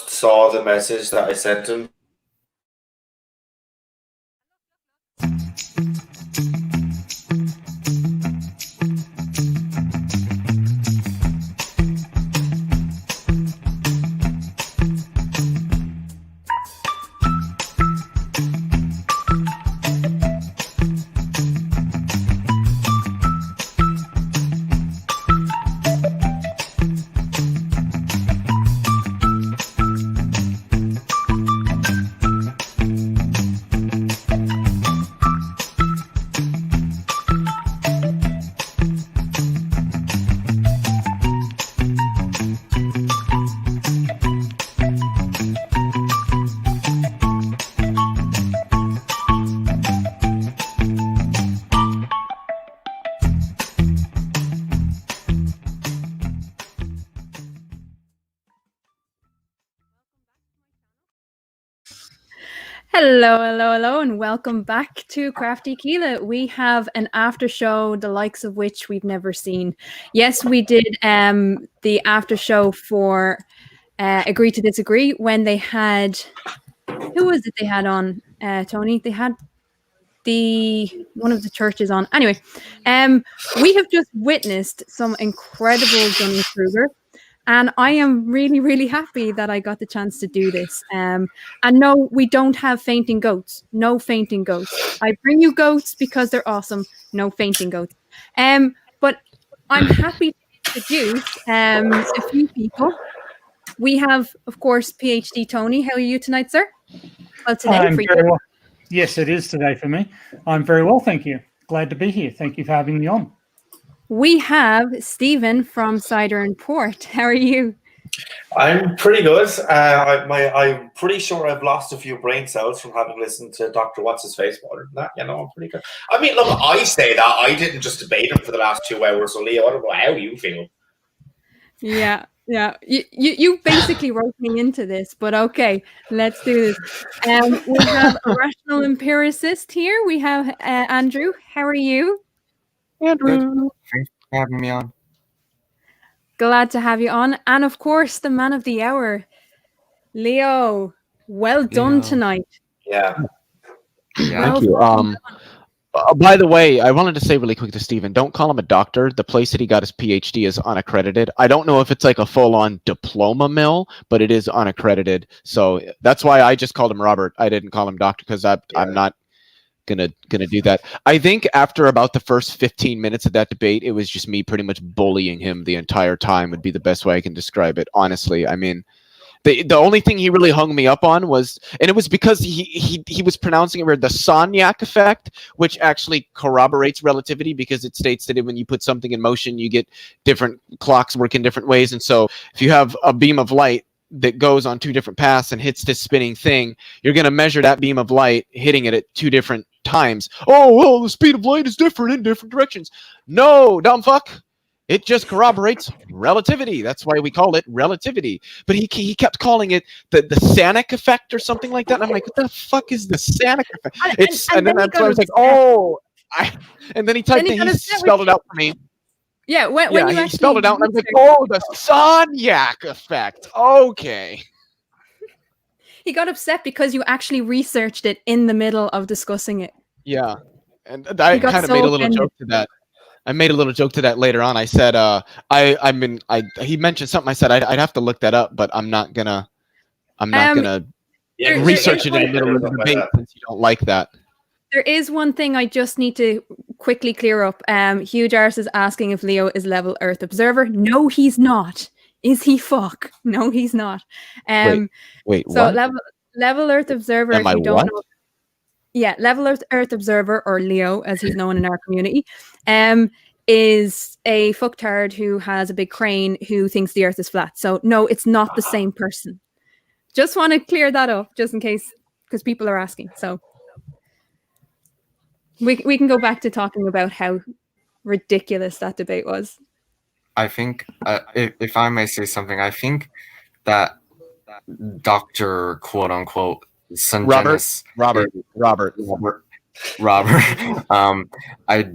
saw the message that I sent him. Hello, and welcome back to Crafty Keela. We have an after show, the likes of which we've never seen. Yes, we did the after show for Agree to Disagree when they had, who was it they had on, Tony? They had one of the churches on. Anyway, we have just witnessed some incredible Dunning-Kruger. And I am really, really happy that I got the chance to do this. And no, we don't have fainting goats. No fainting goats. I bring you goats because they're awesome. No fainting goats. But I'm happy to introduce a few people. We have, of course, PhD Tony. How are you tonight, sir? Well, today for you. Well. Yes, it is today for me. I'm very well, thank you. Glad to be here. Thank you for having me on. We have Stephen from Cider and Port. How are you? I'm pretty good. I'm pretty sure I've lost a few brain cells from having listened to Dr. What's-His-Face, but other than that, I'm pretty good. I mean, look, I say that. I didn't just debate him for the last 2 hours, so Leo, I don't know how you feel. Yeah. You basically wrote me into this, but okay, let's do this. We have a rational empiricist here. We have Andrew. How are you? Andrew. Thanks for having me on. Glad to have you on. And of course, the man of the hour, Leo. Well done tonight. Yeah. Thank you. By the way, I wanted to say really quick to Stephen, don't call him a doctor. The place that he got his PhD is unaccredited. I don't know if it's like a full-on diploma mill, but it is unaccredited. So that's why I just called him Robert. I didn't call him doctor because I'm not gonna do that. I think after about the first 15 minutes of that debate, it was just me pretty much bullying him the entire time would be the best way I can describe it. Honestly, I mean, the only thing he really hung me up on was, and it was because he was pronouncing it weird, the Sagnac effect, which actually corroborates relativity because it states that when you put something in motion, you get different clocks work in different ways. And so if you have a beam of light that goes on 2 different paths and hits this spinning thing, you're going to measure that beam of light hitting it at 2 different times. Oh, well, the speed of light is different in different directions. No, dumb fuck. It just corroborates relativity. That's why we call it relativity. But he kept calling it the Sagnac effect or something like that. And I'm like, what the fuck is the Sagnac effect? And then I was like, oh. And then he typed it. He spelled it out for me. Yeah, when you he spelled it out, and I was like, oh, the Sagnac effect. Okay. He got upset because you actually researched it in the middle of discussing it. Yeah, and I kind of made a little joke to that. I made a little joke to that later on. I said, he mentioned something. I said I'd have to look that up, but I'm not gonna research it in the middle of the debate since you don't like that. There is one thing I just need to quickly clear up. Huge Arse is asking if Leo is level Earth observer. No, he's not. Is he fuck? No, he's not. Wait, so what? level Earth observer. Am I what? Yeah, level Earth observer, or Leo, as he's known in our community, is a fucktard who has a big crane who thinks the Earth is flat. So no, it's not the same person. Just want to clear that up, just in case, because people are asking. So we can go back to talking about how ridiculous that debate was. I think, if I may say something, I think that Dr. quote unquote Sungenis Robert. I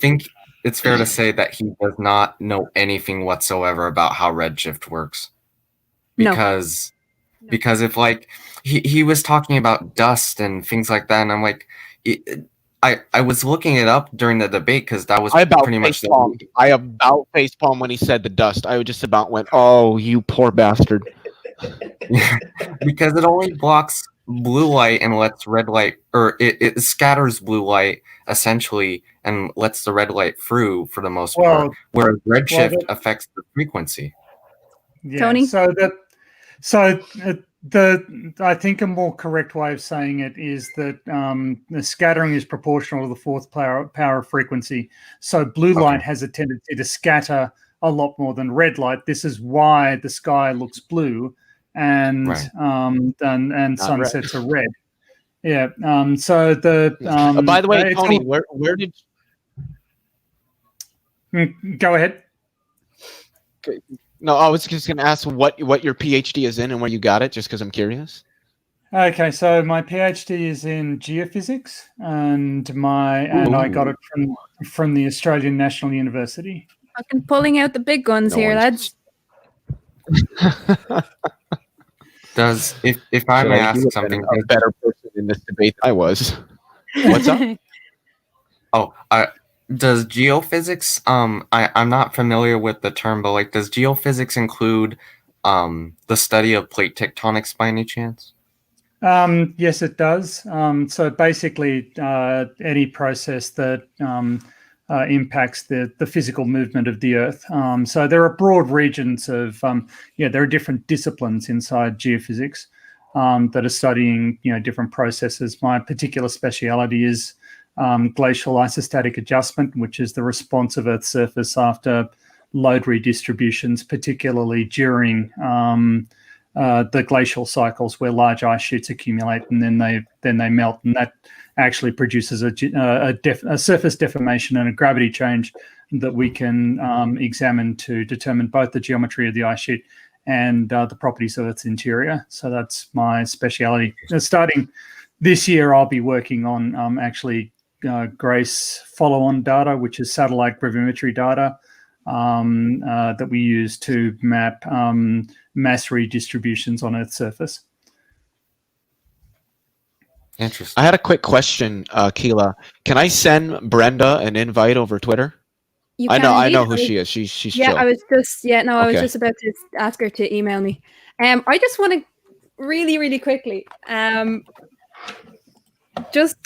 think it's fair to say that he does not know anything whatsoever about how redshift works. Because because if like he was talking about dust and things like that, and I'm like, I was looking it up during the debate because that was I about pretty much facepalmed. I about facepalmed when he said the dust. I just about went, "Oh, you poor bastard!" because it only blocks blue light and lets red light, or it scatters blue light essentially and lets the red light through for the most part, whereas redshift affects the frequency. Yeah, Tony? I think a more correct way of saying it is that the scattering is proportional to the fourth power of frequency. So blue light has a tendency to scatter a lot more than red light. This is why the sky looks blue and sunsets are red. Yeah. So the by the way, Tony, where did go ahead? No, I was just going to ask what your PhD is in and where you got it, just because I'm curious. Okay, so my PhD is in geophysics, and I got it from the Australian National University. Fucking pulling out the big guns here, lads. Does if I may ask something, a better person in this debate than I was. What's up? Does geophysics? I'm not familiar with the term, but like, does geophysics include the study of plate tectonics by any chance? Yes, it does. So basically, any process that impacts the physical movement of the Earth. So there are broad regions of there are different disciplines inside geophysics that are studying different processes. My particular speciality is glacial isostatic adjustment, which is the response of Earth's surface after load redistributions, particularly during the glacial cycles where large ice sheets accumulate and then they melt, and that actually produces a surface deformation and a gravity change that we can examine to determine both the geometry of the ice sheet and the properties of its interior. So that's my speciality. Starting this year, I'll be working on GRACE follow-on data, which is satellite gravimetry data that we use to map mass redistributions on Earth's surface. Interesting. I had a quick question, Keela. Can I send Brenda an invite over Twitter? I know who she is. She's chill. I was just about to ask her to email me. I just want to really, really quickly just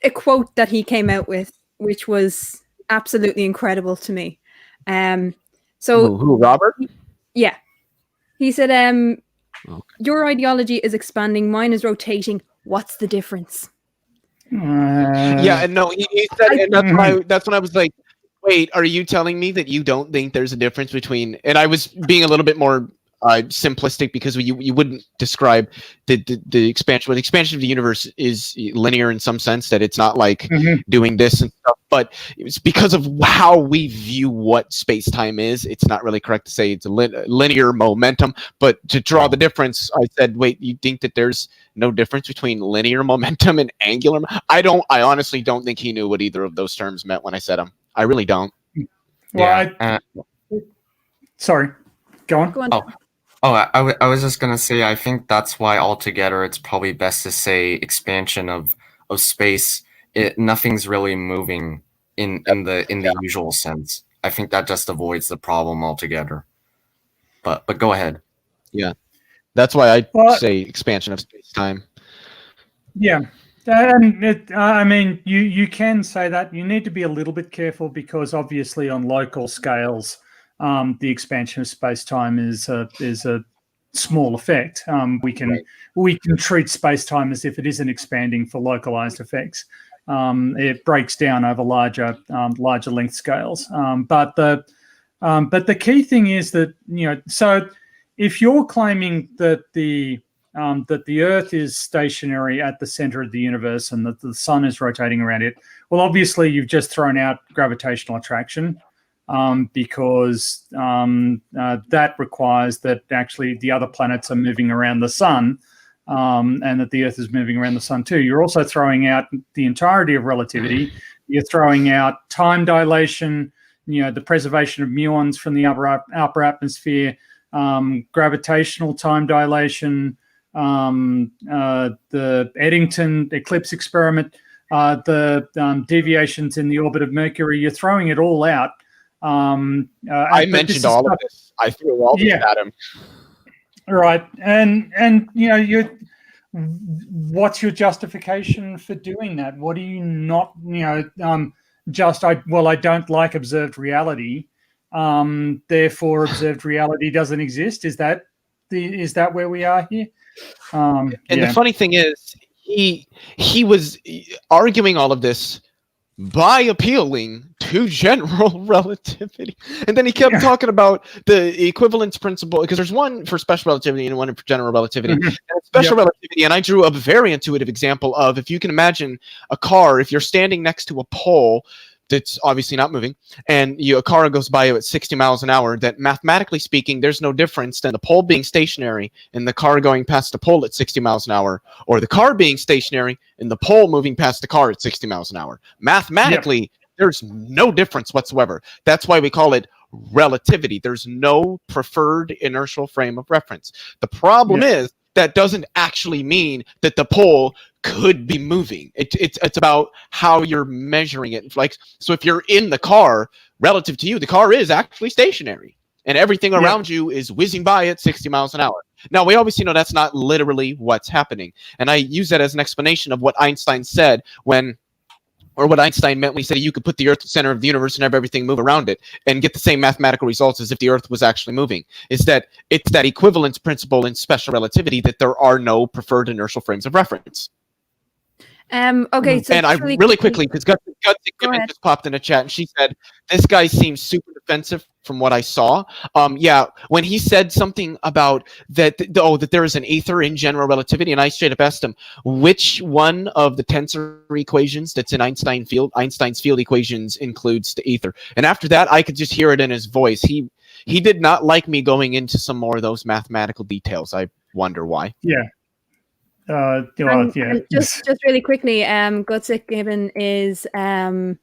a quote that he came out with, which was absolutely incredible to me. So who Robert? Yeah. He said, your ideology is expanding, mine is rotating. What's the difference? Yeah, and no, he said, and that's when I was like, wait, are you telling me that you don't think there's a difference between? And I was being a little bit more simplistic because you wouldn't describe the expansion. Well, the expansion of the universe is linear in some sense, that it's not like doing this and stuff, but it's because of how we view what space-time is. It's not really correct to say it's a linear momentum, but to draw the difference, I said, wait, you think that there's no difference between linear momentum and angular? I honestly don't think he knew what either of those terms meant when I said them. I really don't. Well, sorry, go on. I was just gonna say, I think that's why altogether it's probably best to say expansion of space. Nothing's really moving in the usual sense. I think that just avoids the problem altogether. But go ahead. Yeah, that's why I say expansion of space-time. Yeah. I mean, you can say that. You need to be a little bit careful because obviously on local scales, the expansion of space-time is a small effect. We can treat space-time as if it isn't expanding for localized effects. It breaks down over larger length scales. But the key thing is that so if you're claiming that the Earth is stationary at the center of the universe and that the sun is rotating around it, well, obviously you've just thrown out gravitational attraction. Because that requires that actually the other planets are moving around the sun, and that the Earth is moving around the sun too. You're also throwing out the entirety of relativity. You're throwing out time dilation, the preservation of muons from the upper atmosphere, gravitational time dilation, the Eddington eclipse experiment, the deviations in the orbit of Mercury. You're throwing it all out. I mentioned all of this. I threw all this at him. Right, and what's your justification for doing that? What do you not, I don't like observed reality, therefore observed reality doesn't exist. Is that where we are here? The funny thing is, he was arguing all of this by appealing to general relativity. And then he kept talking about the equivalence principle, because there's one for special relativity and one for general relativity. And special relativity, and I drew a very intuitive example of, if you can imagine a car, if you're standing next to a pole that's obviously not moving, and a car goes by you at 60 miles an hour, that mathematically speaking, there's no difference than the pole being stationary and the car going past the pole at 60 miles an hour, or the car being stationary and the pole moving past the car at 60 miles an hour. Mathematically, there's no difference whatsoever. That's why we call it relativity. There's no preferred inertial frame of reference. The problem is, that doesn't actually mean that the pole could be moving. It's about how you're measuring it. Like, so if you're in the car, relative to you, the car is actually stationary, and everything around you is whizzing by at 60 miles an hour. Now, we obviously know that's not literally what's happening, and I use that as an explanation of what Einstein said what Einstein meant when he said you could put the Earth at the center of the universe and have everything move around it and get the same mathematical results as if the Earth was actually moving. Is that it's that equivalence principle in special relativity that there are no preferred inertial frames of reference. Okay, so and I really quickly, because Gutsy Gibbon just popped in a chat, and she said, this guy seems super defensive from what I saw. When he said something about that there is an ether in general relativity, and I straight up asked him, which one of the tensor equations that's in Einstein's field equations includes the ether? And after that, I could just hear it in his voice. He did not like me going into some more of those mathematical details. I wonder why. Just really quickly, Gutsy Gibbon is I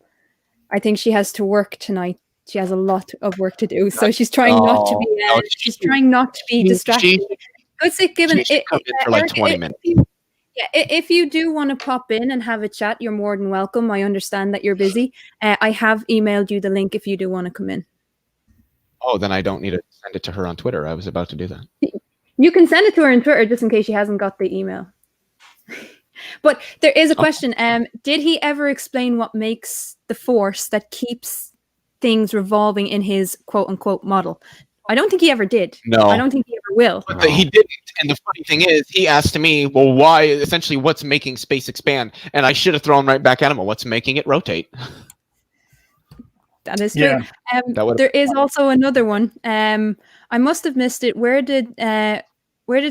think she has to work tonight. She has a lot of work to do, so she's trying not to be. She's trying not to be distracted. Gutsy Gibbon, come in for like 20 minutes. If you do want to pop in and have a chat, you're more than welcome. I understand that you're busy. I have emailed you the link if you do want to come in. Oh, then I don't need to send it to her on Twitter. I was about to do that. You can send it to her on Twitter just in case she hasn't got the email. But there is a question. Did he ever explain what makes the force that keeps things revolving in his quote-unquote model? I don't think he ever did. No. I don't think he ever will. But he didn't. And the funny thing is, he asked me, well, what's making space expand? And I should have thrown right back at him, what's making it rotate? That is true. There is also another one. I must have missed it. Where did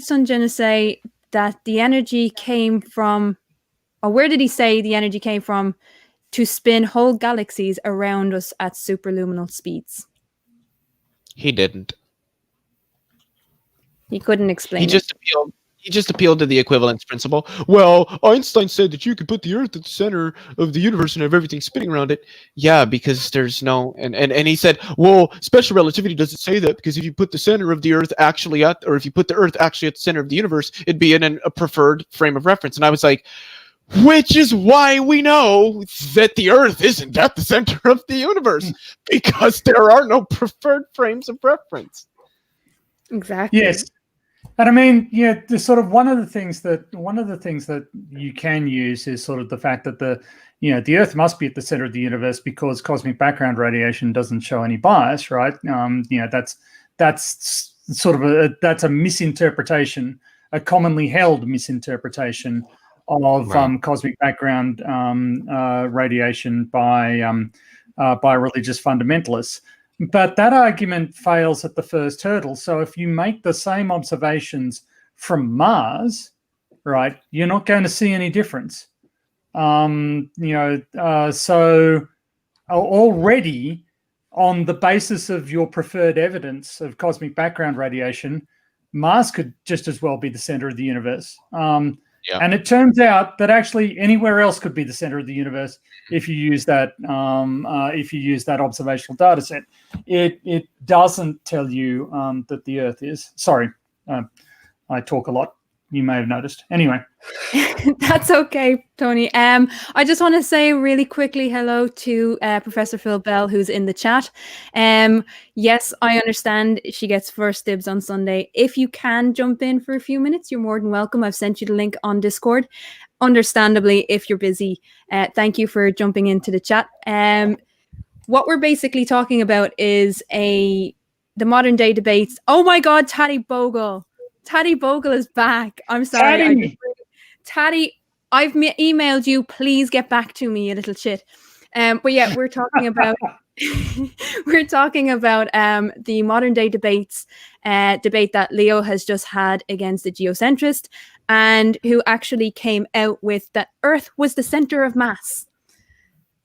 Sun Jin say that the energy came from, or where did he say the energy came from to spin whole galaxies around us at superluminal speeds? He didn't. He couldn't explain it. He just appealed to the equivalence principle. Well, Einstein said that you could put the Earth at the center of the universe and have everything spinning around it. Yeah, because there's no... And he said, well, special relativity doesn't say that, because if you put the center of the Earth if you put the Earth actually at the center of the universe, it'd be in a preferred frame of reference. And I was like, which is why we know that the Earth isn't at the center of the universe, because there are no preferred frames of reference. Exactly. Yes. And I mean, the sort of one of the things that you can use is sort of the fact that the Earth must be at the center of the universe because cosmic background radiation doesn't show any bias, right? That's sort of that's a misinterpretation, a commonly held misinterpretation of cosmic background radiation by religious fundamentalists. But that argument fails at the first hurdle. So if you make the same observations from Mars, right, you're not going to see any difference. So already on the basis of your preferred evidence of cosmic background radiation, Mars could just as well be the center of the universe. And it turns out that actually anywhere else could be the center of the universe if you use that observational data set. It doesn't tell you that the Earth is. Sorry, I talk a lot. you may have noticed. Anyway. That's okay, Tony. I just want to say really quickly hello to Professor Phil Bell, who's in the chat. Yes, I understand she gets first dibs on Sunday. If you can jump in for a few minutes, you're more than welcome. I've sent you the link on Discord. Understandably, if you're busy, thank you for jumping into the chat. What we're basically talking about is the modern day debates. Oh my God, Tattie-bogle. Tattie-bogle is back. I'm sorry. Tattie, I've emailed you. Please get back to me, you little shit. But yeah, we're talking about the modern day debate that Leo has just had against the geocentrist, and who actually came out with that Earth was the center of mass.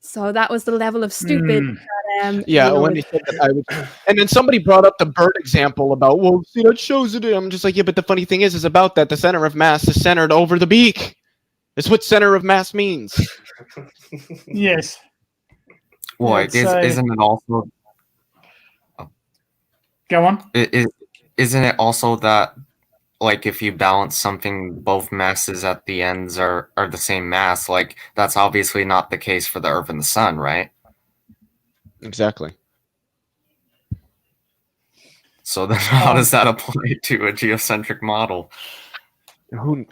So that was the level of stupid. When they said that, and then somebody brought up the bird example about, well, see, that shows it. I'm just like, yeah, but the funny thing is about that the center of mass is centered over the beak. That's what center of mass means. Yes. Well, isn't it also? Go on. Isn't it also that, like, if you balance something, both masses at the ends are the same mass? Like, that's obviously not the case for the Earth and the Sun, right? Exactly. So then, how does that apply to a geocentric model? Who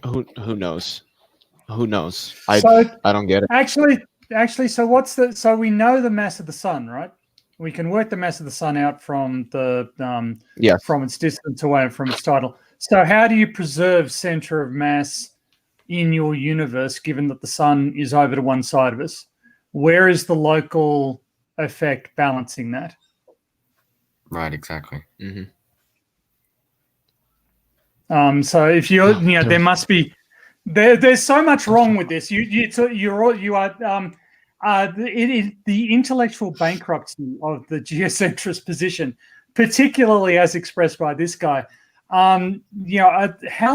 knows? Who knows? I don't get it. Actually, so we know the mass of the sun, right? We can work the mass of the sun out from from its distance away and from its tidal. So how do you preserve center of mass in your universe, given that the sun is over to one side of us? Where is the local effect balancing that? Right, exactly. Mm-hmm. So if there must be there's so much wrong with this. The intellectual bankruptcy of the geocentrist position, particularly as expressed by this guy. How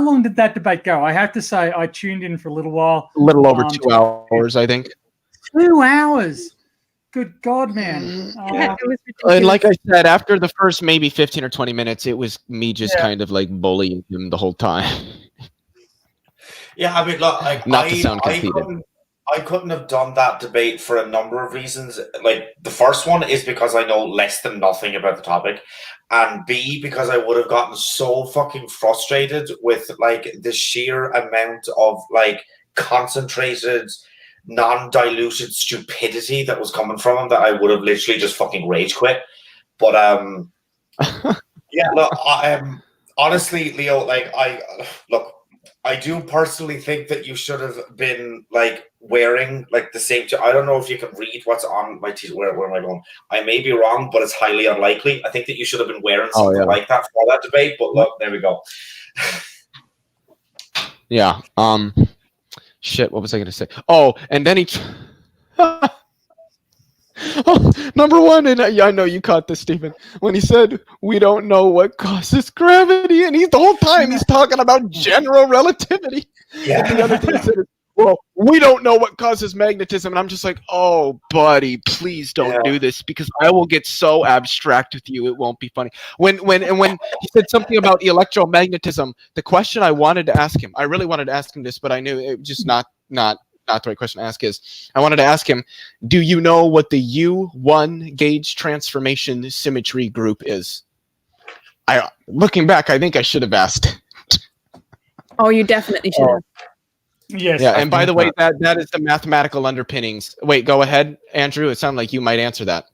long did that debate go? I have to say, I tuned in for a little while. A little over 2 hours, I think. 2 hours. Good God, man. And like I said, after the first maybe 15 or 20 minutes, it was me just kind of like bullying him the whole time. Yeah, I mean, look, not to sound conceited. I couldn't have done that debate for a number of reasons. Like, the first one is because I know less than nothing about the topic, and B, because I would have gotten so fucking frustrated with, like, the sheer amount of, like, concentrated, non-diluted stupidity that was coming from him that I would have literally just fucking rage quit. But yeah, look, honestly, Leo, like, I do personally think that you should have been, like, wearing, like, the same. I don't know if you can read what's on my t-shirt. Where am I going? I may be wrong, but it's highly unlikely. I think that you should have been wearing something like that for that debate. But look, there we go. Yeah. Shit. What was I going to say? Oh, and then he. Number one, and I know you caught this, Stephen, when he said we don't know what causes gravity, and the whole time he's talking about general relativity. Yeah. And the other thing he said is, well, we don't know what causes magnetism, and I'm just like, oh, buddy, please don't do this, because I will get so abstract with you, it won't be funny. When he said something about electromagnetism, the question I wanted to ask him, I really wanted to ask him this, but I knew it was just not the right question to ask is, I wanted to ask him, do you know what the U1 gauge transformation symmetry group is? Looking back, I think I should have asked. Oh, you definitely should have. Yes. Yeah, and by the way, that is the mathematical underpinnings. Wait, go ahead, Andrew. It sounded like you might answer that.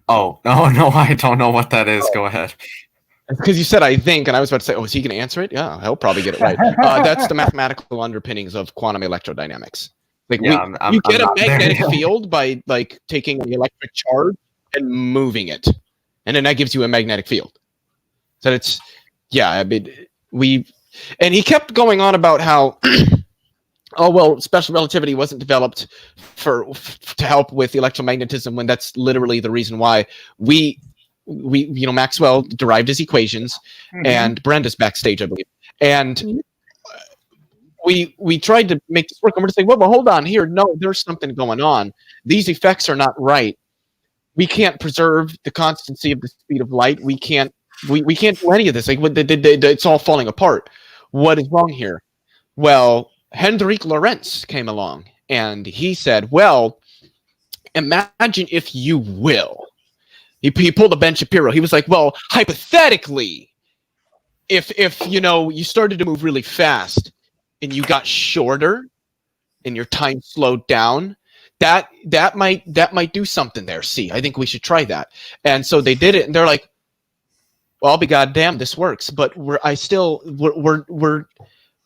Oh, no, I don't know what that is. Go ahead. Because you said I think, and I was about to say, oh, is he going to answer it? Yeah, he'll probably get it right. That's the mathematical underpinnings of quantum electrodynamics. Like, you get a magnetic field by, like, taking the electric charge and moving it, and then that gives you a magnetic field. So it's, and he kept going on about how, oh, well, special relativity wasn't developed to help with electromagnetism, when that's literally the reason why we Maxwell derived his equations, and Brenda's backstage, I believe, and we tried to make this work, and we're just like, well, hold on here, no, there's something going on. These effects are not right. We can't preserve the constancy of the speed of light. We can't do any of this. Like, it's all falling apart. What is wrong here? Well, Hendrik Lorentz came along and he said, well, imagine if you will. He pulled a Ben Shapiro. He was like, well, hypothetically, if you started to move really fast and you got shorter and your time slowed down, that might do something there. See, I think we should try that. And so they did it, and they're like, well, I'll be goddamn, this works. But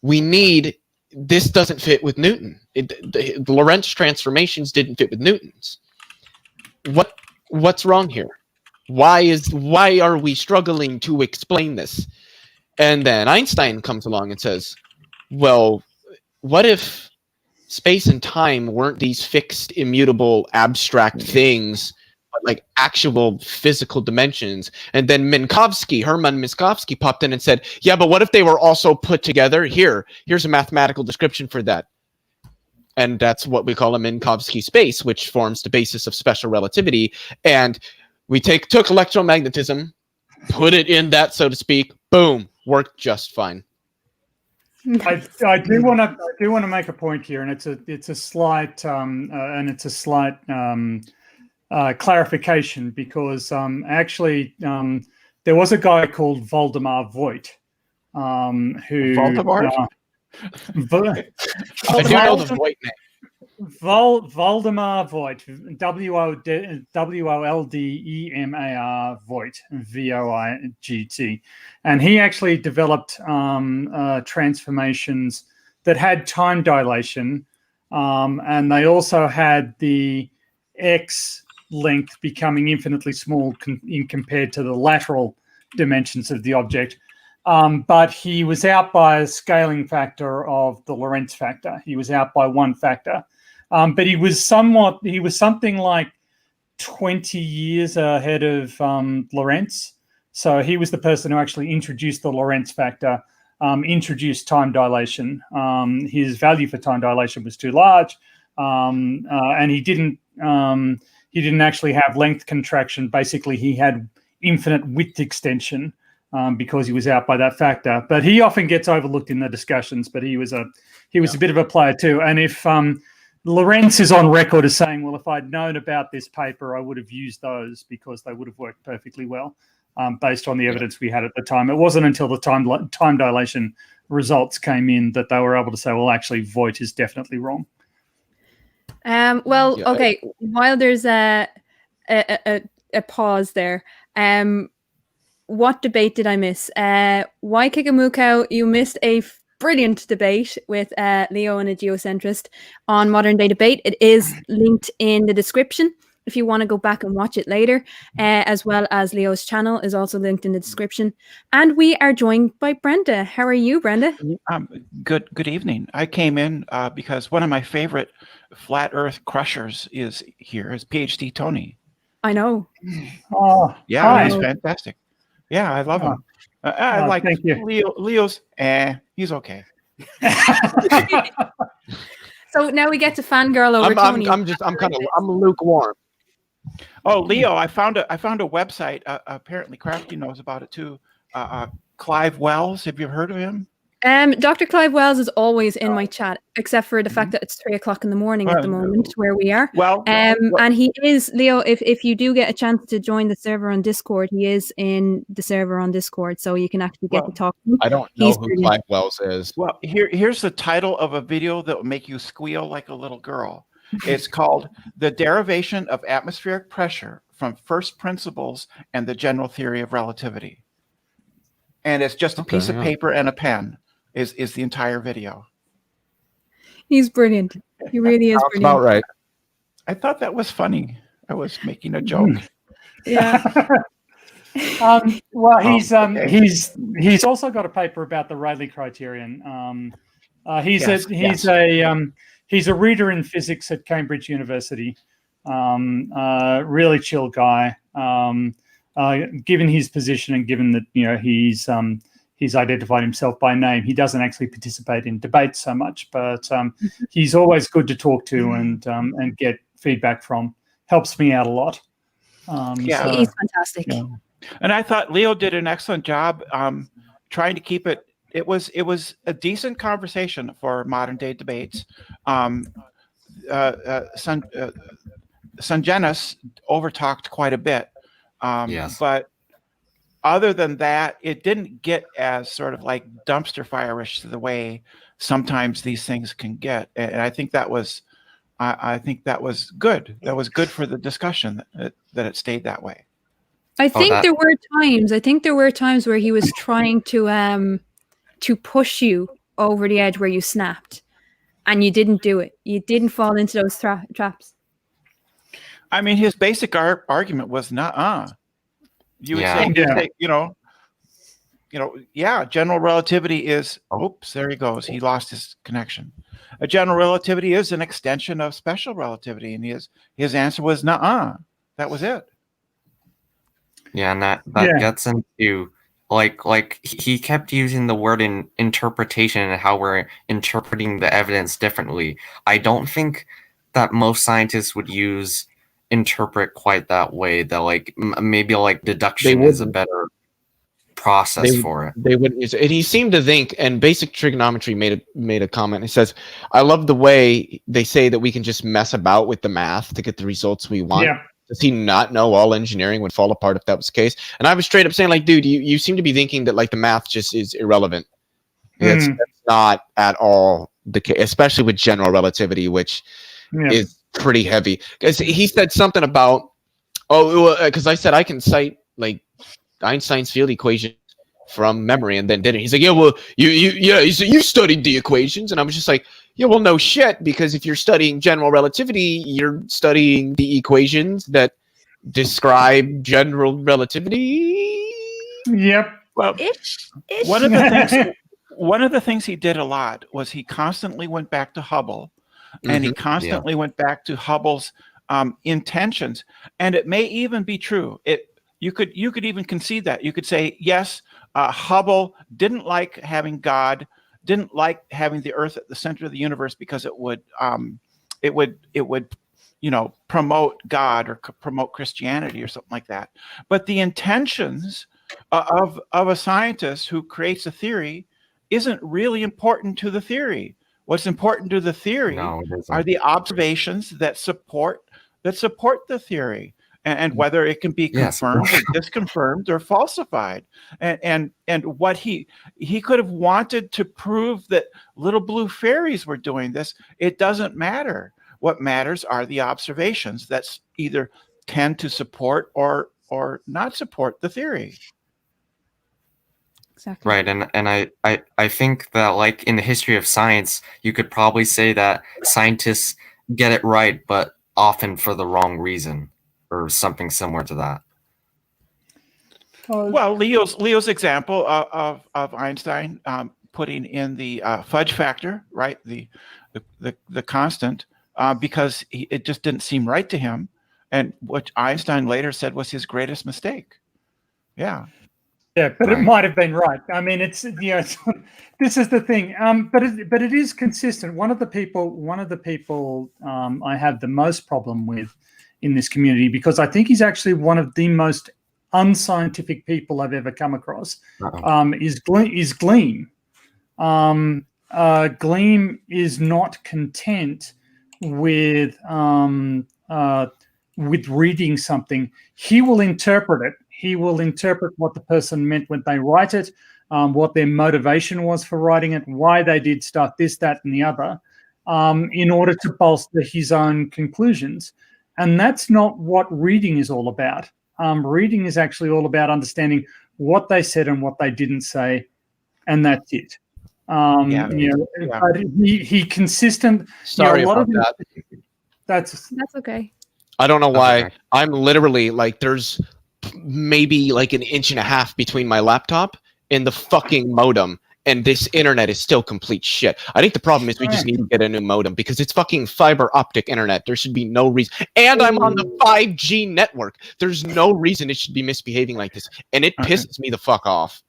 we need, this doesn't fit with Newton. The Lorentz transformations didn't fit with Newton's. What's wrong here? Why are we struggling to explain this? And then Einstein comes along and says, well, what if space and time weren't these fixed, immutable, abstract things, but like actual physical dimensions? And then Hermann Minkowski popped in and said, yeah, but what if they were also put together? Here's a mathematical description for that. And that's what we call a Minkowski space, which forms the basis of special relativity. And we took electromagnetism, put it in that, so to speak, boom, worked just fine. I do want to make a point here, and it's a slight clarification, because actually there was a guy called Voldemar Voigt who Voldemort? I do know the Voigt name. Voldemar Voigt, Woldemar Voigt, Voigt, and he actually developed transformations that had time dilation, and they also had the X length becoming infinitely small compared to the lateral dimensions of the object. But he was out by a scaling factor of the Lorentz factor. He was out by one factor. But he was something like 20 years ahead of Lorentz. So he was the person who actually introduced the Lorentz factor, introduced time dilation. His value for time dilation was too large, and he didn't actually have length contraction. Basically, he had infinite width extension because he was out by that factor. But he often gets overlooked in the discussions. But he was a bit of a player too. And if Lorentz is on record as saying, well, if I'd known about this paper, I would have used those because they would have worked perfectly well based on the evidence we had at the time. It wasn't until the time dilation results came in that they were able to say, well, actually, Voigt is definitely wrong. Okay, while there's a pause there, what debate did I miss? Why Kikamuko? You missed a brilliant debate with Leo and a geocentrist on modern day debate. It is linked in the description if you want to go back and watch it later, as well as Leo's channel is also linked in the description. And we are joined by Brenda. How are you, Brenda? Good evening. I came in because one of my favorite flat Earth crushers is PhD Tony. I know. Oh, yeah, hi. He's fantastic. Yeah, I love him. I like Leo's. He's okay. So now we get to fangirl over Tony. I'm lukewarm. Oh, Leo, I found a website. Apparently, Crafty knows about it too. Clive Wells. Have you heard of him? Dr. Clive Wells is always in my chat, except for the fact that it's 3:00 in the morning at the moment where we are. And he is, Leo, if you do get a chance to join the server on Discord, he is in the server on Discord, so you can actually get to talk to him. I don't know who Clive Wells is. Well, here's the title of a video that will make you squeal like a little girl. It's called "The Derivation of Atmospheric Pressure from First Principles and the General Theory of Relativity." And it's just a piece of paper and a pen. Is the entire video. He's brilliant. He really is brilliant. About right. I thought that was funny. I was making a joke. Yeah. Well, he's also got a paper about the Rayleigh criterion. He's a reader in physics at Cambridge University. Really chill guy. Given his position and given that he's identified himself by name, he doesn't actually participate in debates so much, but he's always good to talk to and get feedback from. Helps me out a lot. He's fantastic. Yeah. And I thought Leo did an excellent job trying to keep it it was a decent conversation for modern day debates. Sungenis overtalked quite a bit, Yes. but other than that, it didn't get as sort of like dumpster fire-ish the way sometimes these things can get. And I think that was, I think that was good. That was good for the discussion that it stayed that way. I think there were times. I think there were times where he was trying to push you over the edge where you snapped, and you didn't do it. You didn't fall into those traps. I mean, his basic argument was nuh-uh. You would say, general relativity is, oops, there he goes. He lost his connection. A general relativity is an extension of special relativity. And his answer was nuh-uh. That was it. Yeah, and that gets into like he kept using the word in interpretation and how we're interpreting the evidence differently. I don't think that most scientists would use interpret quite that way. That like maybe like deduction is a better process for it. They wouldn't use it. And he seemed to think, and basic trigonometry made a comment. He says, I love the way they say that we can just mess about with the math to get the results we want. Yeah. Does he not know all engineering would fall apart if that was the case? And I was straight up saying, like, dude, you seem to be thinking that like the math just is irrelevant. That's not at all the case, especially with general relativity, which is pretty heavy. Because he said something about, because I said I can cite like Einstein's field equation from memory, and then didn't. He's like, yeah, well, you studied the equations, and I was just like, yeah, well, no shit, because if you're studying general relativity, you're studying the equations that describe general relativity. Yep. Well, one of the things he did a lot was he constantly went back to Hubble, and he constantly went back to Hubble's intentions. And it may even be true. You could even concede that. You could say, yes, Hubble didn't like having God, didn't like having the Earth at the center of the universe because it would promote God or promote Christianity or something like that. But the intentions of a scientist who creates a theory isn't really important to the theory. What's important to the theory are the observations that support the theory, and whether it can be confirmed or disconfirmed or falsified. And what he could have wanted to prove that little blue fairies were doing this. It doesn't matter. What matters are the observations that either tend to support or not support the theory. Exactly. Right, and I think that like in the history of science, you could probably say that scientists get it right, but often for the wrong reason, or something similar to that. Well, Leo's example of Einstein putting in the fudge factor, right, the constant, because it just didn't seem right to him, and what Einstein later said was his greatest mistake. Yeah. Yeah, but it might have been right. I mean, it's this is the thing. But it is consistent. One of the people I have the most problem with in this community, because I think he's actually one of the most unscientific people I've ever come across, is Gleam. Gleam is not content with reading something. He will interpret it. He will interpret what the person meant when they write it, what their motivation was for writing it, why they did stuff, this, that, and the other, in order to bolster his own conclusions. And that's not what reading is all about. Reading is actually all about understanding what they said and what they didn't say, and that's it. But he consistent. Sorry about that. That's okay. I don't know why. I'm literally like, there's maybe like an inch and a half between my laptop and the fucking modem, and this internet is still complete shit. I think the problem is we just need to get a new modem, because it's fucking fiber optic internet. There should be no reason. And I'm on the 5G network. There's no reason it should be misbehaving like this. And it pisses me the fuck off.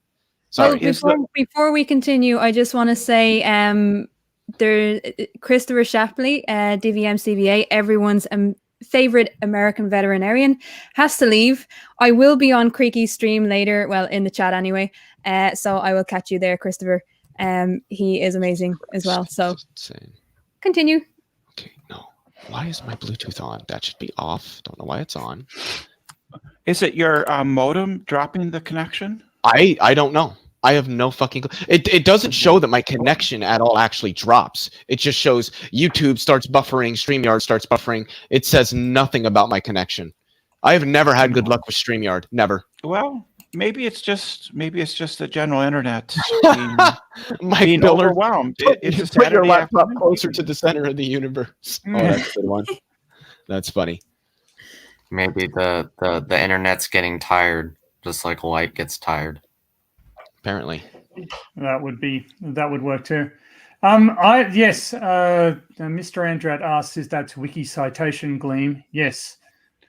Sorry. Well, before we continue, I just want to say there Christopher Shapley, DVM CBA, everyone's favorite American veterinarian, has to leave. I will be on Creaky's stream later, well, in the chat anyway, so I will catch you there, Christopher. He is amazing as well. So Insane. continue. Okay, no. Why is my Bluetooth on? That should be off. Don't know why it's on. Is it your modem dropping the connection? I don't know. I have no fucking clue. It doesn't show that my connection at all actually drops. It just shows YouTube starts buffering, StreamYard starts buffering. It says nothing about my connection. I have never had good luck with StreamYard. Never. Well, maybe it's just the general internet Mike being Miller, overwhelmed. It's a put your Saturday laptop afternoon. closer to the center of the universe. Oh, that's a good one. That's funny. Maybe the internet's getting tired, just like light gets tired. Apparently. That would work too. Mr. Andrat asks, is that Wiki Citation Gleam? Yes,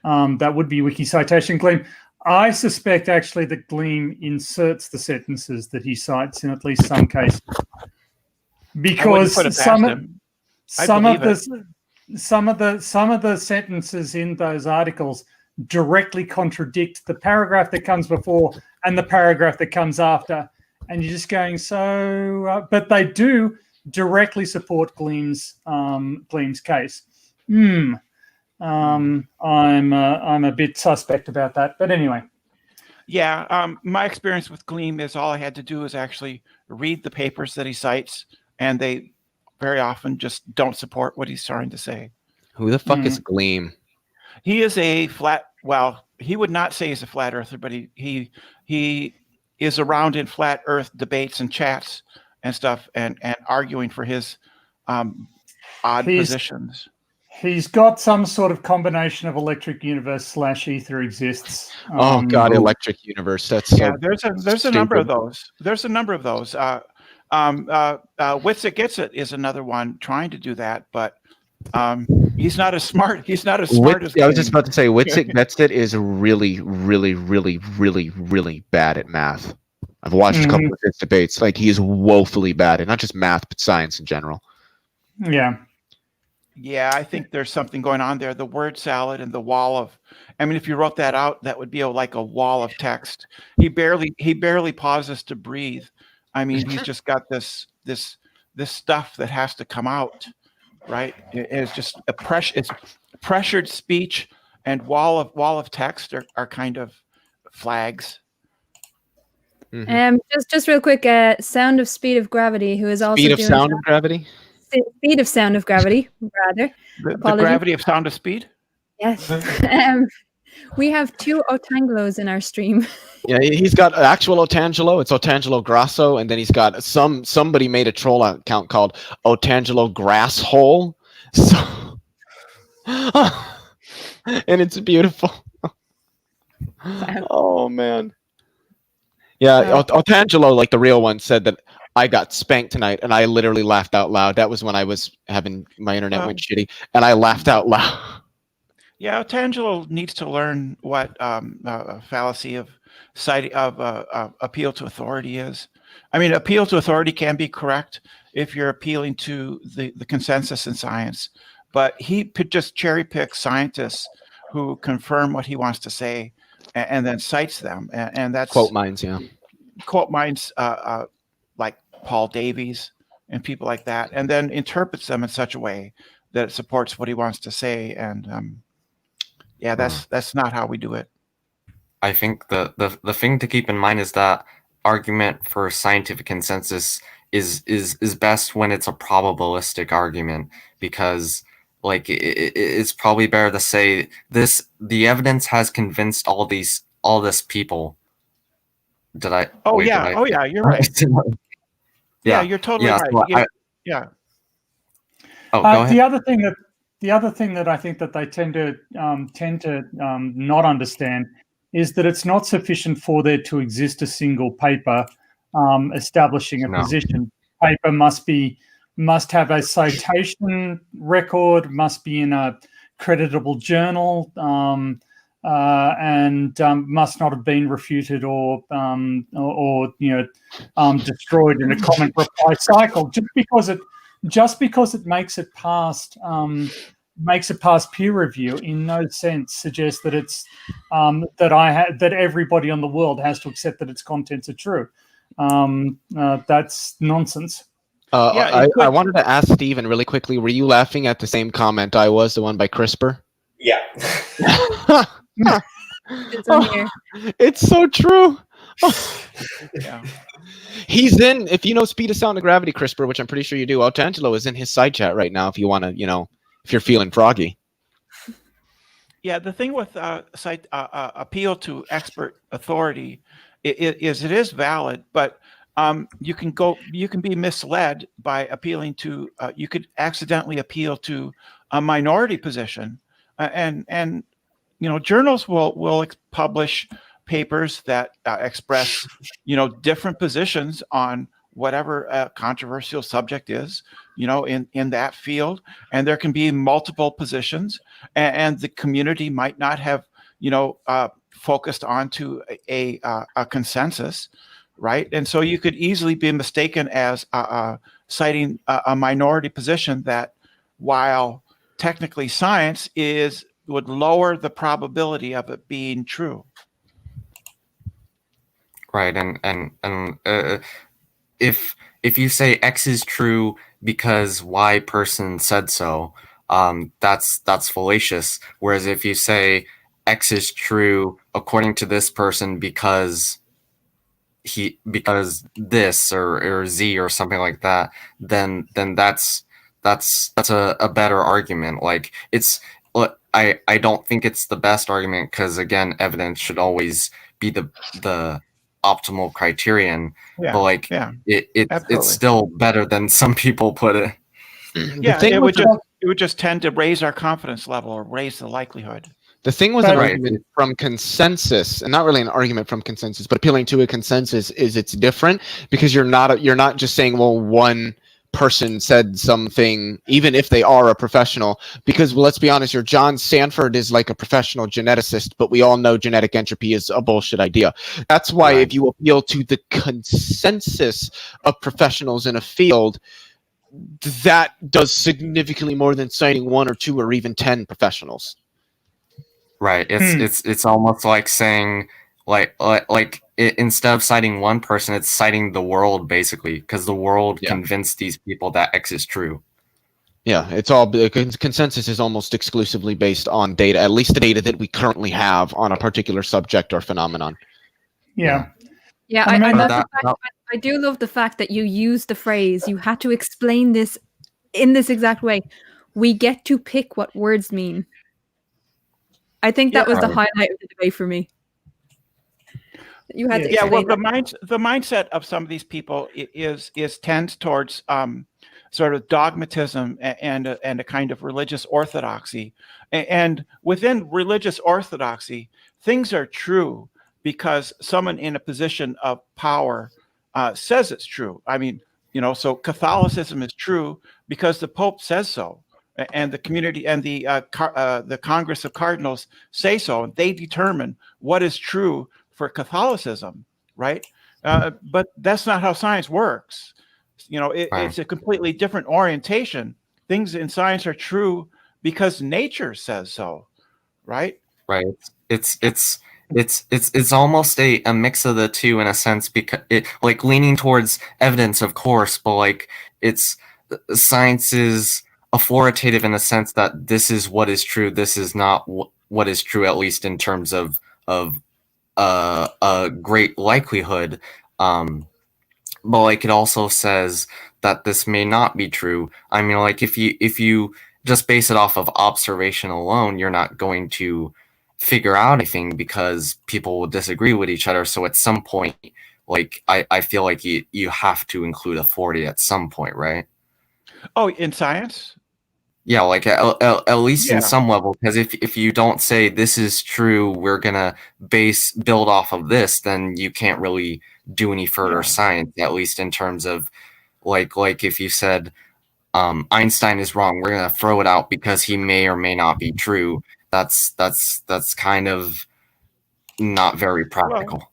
that would be Wiki Citation Gleam. I suspect actually that Gleam inserts the sentences that he cites in at least some cases, because some of the sentences in those articles directly contradict the paragraph that comes before and the paragraph that comes after, and you're just going, so but they do directly support Gleam's case. I'm a bit suspect about that, but anyway. Yeah, my experience with Gleam is all I had to do is actually read the papers that he cites, and they very often just don't support what he's trying to say. Who the fuck is Gleam? He is he would not say he's a flat earther, but he is around in flat earth debates and chats and stuff, and arguing for his odd positions. He's got some sort of combination of electric universe / ether exists. Oh God, electric universe. That's so there's a number of those. There's a number of those. Witsit Gets It is another one trying to do that, but he's not as smart. He's not as smart as. I was just about to say, Witsit Gets It is really, really, really, really, really bad at math. I've watched a couple of his debates. Like, he is woefully bad at not just math, but science in general. Yeah. Yeah, I think there's something going on there. The word salad and the wall of, I mean, if you wrote that out, that would be like a wall of text. He barely pauses to breathe. I mean, he's just got this stuff that has to come out, right? It's just it's pressured speech, and wall of text are kind of flags. Just real quick, Sound of Speed of Gravity, who is also Speed of doing Sound of Gravity? Speed of Sound of Gravity, rather. The gravity of sound of speed? Yes. We have 2 Otanglos in our stream. Yeah, he's got actual Otangelo. It's Otangelo Grasso, and then he's got somebody made a troll account called Otangelo Grasshole. So, and it's beautiful. Oh man. Yeah, Otangelo, like the real one, said that I got spanked tonight, and I literally laughed out loud. That was when I was having my internet went shitty, and I laughed out loud. Yeah, Otangelo needs to learn what fallacy of appeal to authority is. I mean, appeal to authority can be correct if you're appealing to the consensus in science, but he could just cherry pick scientists who confirm what he wants to say and then cites them, and that's quote minds, yeah. Quote minds like Paul Davies and people like that, and then interprets them in such a way that it supports what he wants to say. And that's not how we do it. I think the thing to keep in mind is that argument for scientific consensus is best when it's a probabilistic argument, because like it's probably better to say the evidence has convinced all this people. Did I? Oh yeah, you're right. Yeah, you're totally right. So yeah. Oh, go ahead. The other thing that I think that they tend to not understand is that it's not sufficient for there to exist a single paper establishing a position. Paper must have a citation record, must be in a creditable journal, and must not have been refuted or destroyed in a comment reply cycle. Just because it makes it past peer review in no sense suggests that it's that everybody on the world has to accept that its contents are true. That's nonsense. Yeah, it I could- wanted to ask Steven really quickly, were you laughing at the same comment I was, the one by CRISPR? Yeah. It's on here. It's so true. yeah. He's in, if you know Speed of Sound and Gravity, CRISPR, which I'm pretty sure you do, Altangelo is in his side chat right now if you want to, if you're feeling froggy. Yeah, the thing with appeal to expert authority is it is valid, but you can be misled by appealing to. You could accidentally appeal to a minority position, and journals will publish papers that express different positions on whatever controversial subject is in that field, and there can be multiple positions, and the community might not have focused onto a consensus, right? And so you could easily be mistaken as citing a minority position that, while technically science would lower the probability of it being true. Right, and if you say X is true because Y person said so, that's fallacious. Whereas if you say X is true according to this person because this or Z or something like that, then that's a better argument. Like I don't think it's the best argument because, again, evidence should always be the optimal criterion. Yeah, but like it's still better than some people put it. Yeah, it would just tend to raise our confidence level or raise the likelihood. The thing with an argument from consensus, and not really an argument from consensus, but appealing to a consensus, is it's different because you're not just saying, well, one person said something, even if they are a professional, because, well, let's be honest here, John Sanford is like a professional geneticist, but we all know genetic entropy is a bullshit idea. That's why if you appeal to the consensus of professionals in a field, that does significantly more than citing one or two or even 10 professionals. Right. It's almost like saying instead of citing one person, it's citing the world, basically, because the world convinced these people that X is true. Yeah, it's all consensus is almost exclusively based on data, at least the data that we currently have on a particular subject or phenomenon. Yeah. I do love the fact that you use the phrase, you had to explain this in this exact way. We get to pick what words mean. I think that was the highlight of the debate for me. You had to explain the mindset of some of these people tends towards sort of dogmatism and a kind of religious orthodoxy. And within religious orthodoxy, things are true because someone in a position of power says it's true. I mean, so Catholicism is true because the Pope says so, and the community and the Congress of Cardinals say so, and they determine what is true for Catholicism, right? But that's not how science works. It's a completely different orientation. Things in science are true because nature says so, right? Right. It's almost a mix of the two in a sense, because it like leaning towards evidence, of course, but like science is authoritative in the sense that this is what is true. This is not what is true, at least in terms of a great likelihood. But like it also says that this may not be true. I mean, like if you just base it off of observation alone, you're not going to figure out anything because people will disagree with each other. So at some point, like I feel like you have to include authority at some point, right? Oh, in science? Yeah, like at least in some level, because if you don't say this is true, we're gonna build off of this, then you can't really do any further science, at least in terms of like if you said Einstein is wrong, we're gonna throw it out because he may or may not be true. That's kind of not very practical.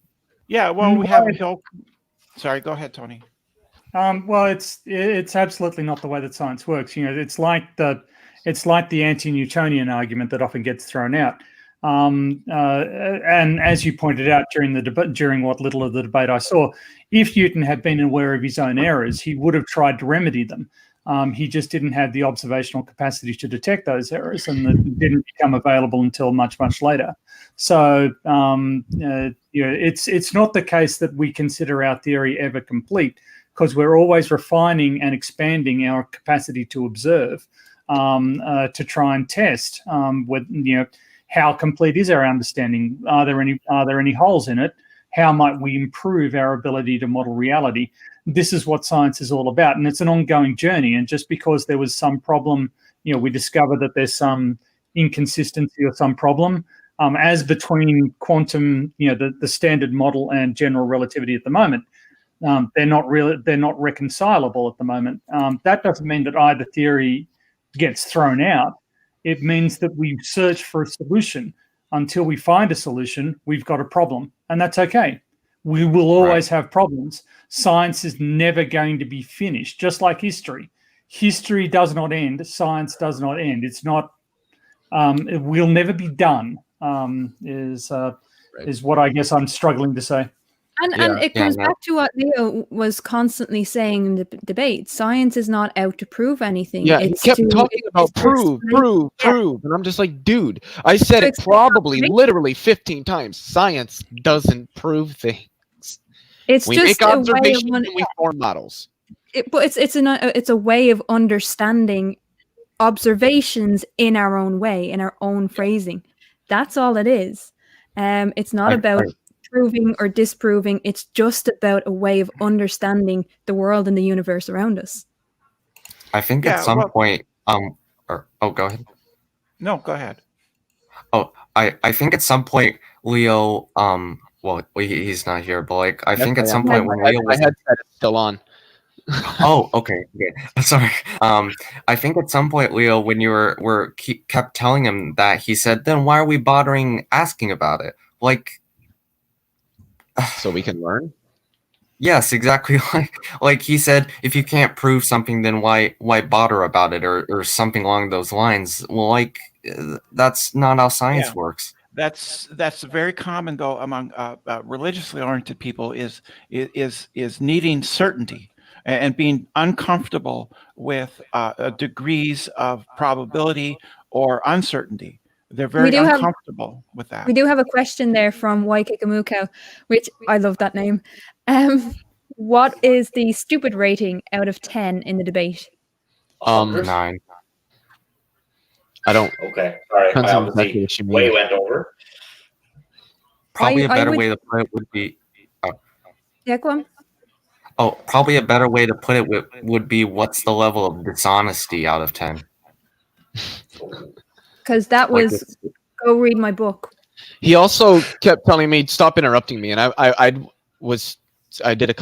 We have sorry, go ahead, Tony. Well, it's absolutely not the way that science works. It's like the anti-Newtonian argument that often gets thrown out. And as you pointed out during the debate, during what little of the debate I saw, if Newton had been aware of his own errors, he would have tried to remedy them. He just didn't have the observational capacity to detect those errors, and that didn't become available until much, much later. So, it's not the case that we consider our theory ever complete, because we're always refining and expanding our capacity to observe, to try and test how complete is our understanding. Are there any holes in it? How might we improve our ability to model reality? This is what science is all about, and it's an ongoing journey. And just because there was some problem, we discover that there's some inconsistency or some problem, as between quantum, the standard model and general relativity at the moment, they're not reconcilable at the moment. That doesn't mean that either theory gets thrown out. It means that we search for a solution. Until we find a solution, we've got a problem, and that's okay. We will always have problems. Science is never going to be finished, just like history. History does not end. Science does not end. It's not. It will never be done. Is what I guess I'm struggling to say. And it comes back to what Leo was constantly saying in the debate. Science is not out to prove anything. Yeah, he kept talking about prove. And I'm just like, dude, I said it probably literally 15 times. Science doesn't prove things. We make observations and we form models. But it's a way of understanding observations in our own way, in our own phrasing. That's all it is. It's not about proving or disproving. It's just about a way of understanding the world and the universe around us. I think at some point, go ahead. No, go ahead. Oh, I think at some point, Leo, he's not here, but like, I think at some point when Leo was... My headset is still on. Oh, okay. Sorry. I think at some point, Leo, when you kept telling him that, he said, then why are we bothering asking about it? Like, so we can learn? Yes, exactly. Like he said, if you can't prove something, then why bother about it, or something along those lines. Well, like, that's not how science works. That's very common though among religiously oriented people is needing certainty and being uncomfortable with degrees of probability or uncertainty. They're very uncomfortable with that. We do have a question there from Waikikamuko, which I love that name. What is the stupid rating out of 10 in the debate? 9. I don't. Okay, sorry. I obviously way went over. Probably a better way to put it would be. Yeah, go on. Oh, probably a better way to put it would be, what's the level of dishonesty out of 10? Because that was, go read my book. He also kept telling me, stop interrupting me, and I did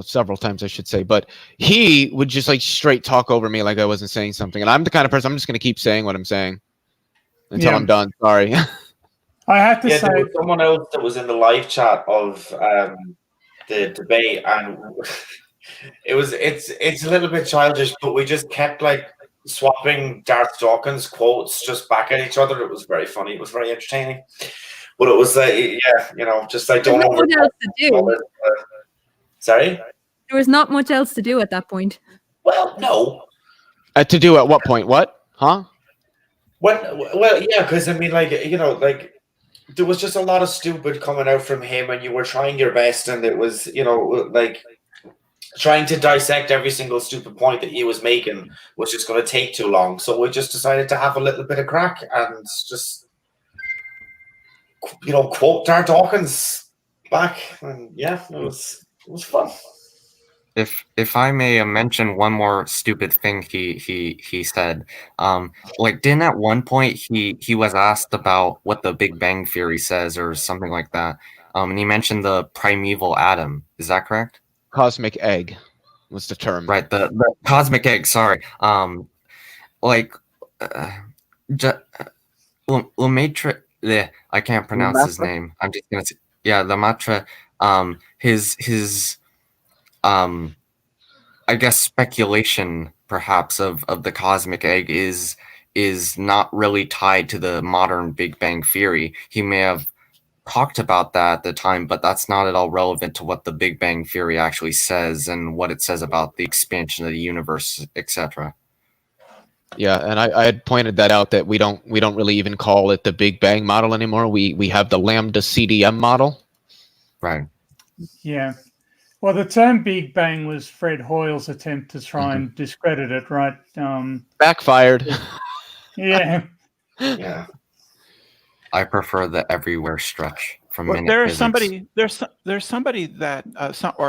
several times, I should say, but he would just like straight talk over me like I wasn't saying something, and I'm the kind of person, I'm just going to keep saying what I'm saying until I'm done. Sorry. I have to say, there was someone else that was in the live chat of the debate, and it's a little bit childish, but we just kept like swapping Darth Dawkins quotes just back at each other. It was very funny. It was very entertaining. But it was just I don't know what else to do. Sorry? There was not much else to do at that point. Well, no. To do at what point? What? Huh? Because I mean, there was just a lot of stupid coming out from him, and you were trying your best, and it was, trying to dissect every single stupid point that he was making was just going to take too long. So we just decided to have a little bit of crack and just, quote Darth Dawkins back. And yeah, it was fun. If I may mention one more stupid thing he said, didn't at one point he was asked about what the Big Bang Theory says or something like that, and he mentioned the primeval atom. Is that correct? Cosmic egg was the term. Right, the cosmic egg. Sorry, Lemaitre. I can't pronounce his name. I'm just gonna say, Lemaitre. His I guess speculation perhaps of the cosmic egg is is not really tied to the modern Big Bang theory. He may have talked about that at the time, but that's not at all relevant to what the Big Bang theory actually says and what it says about the expansion of the universe, etc. Yeah, and I had pointed that out, that we don't really even call it the Big Bang model anymore. We have the lambda CDM model. Right. Yeah. Well, the term Big Bang was Fred Hoyle's attempt to try and discredit it, right? Backfired. Yeah. Yeah. I prefer the everywhere stretch from Well, minute there's physics. somebody that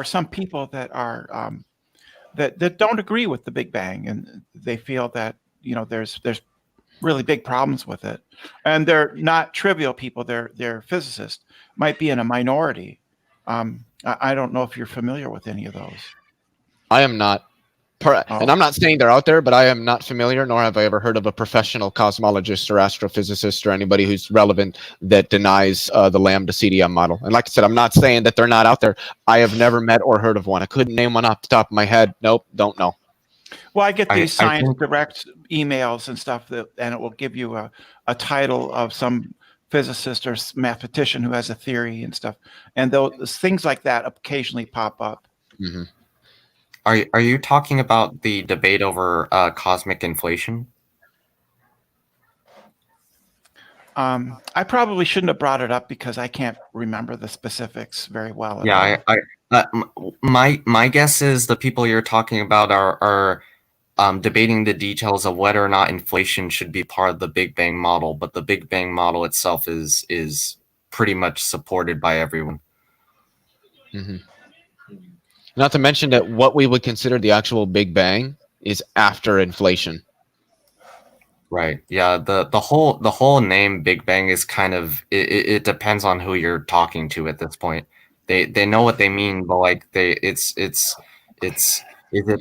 some people that are that don't agree with the Big Bang, and they feel that there's really big problems with it, and they're not trivial people. They're physicists, might be in a minority. I don't know if you're familiar with any of those. I am not. And I'm not saying they're out there, but I am not familiar, nor have I ever heard of a professional cosmologist or astrophysicist or anybody who's relevant that denies the lambda CDM model. And like I said, I'm not saying that they're not out there. I have never met or heard of one. I couldn't name one off the top of my head. Nope, don't know. Well, I get these I Science think- Direct emails and stuff, and it will give you a title of some physicist or mathematician who has a theory and stuff. And those things like that occasionally pop up. Mm-hmm. Are you talking about the debate over cosmic inflation? I probably shouldn't have brought it up because I can't remember the specifics very well. Yeah, my guess is the people you're talking about are debating the details of whether or not inflation should be part of the Big Bang model, but the Big Bang model itself is pretty much supported by everyone. Mm-hmm. Not to mention that what we would consider the actual Big Bang is after inflation. Right. Yeah. The whole name Big Bang is kind of it depends on who you're talking to at this point. They know what they mean, but like it's is it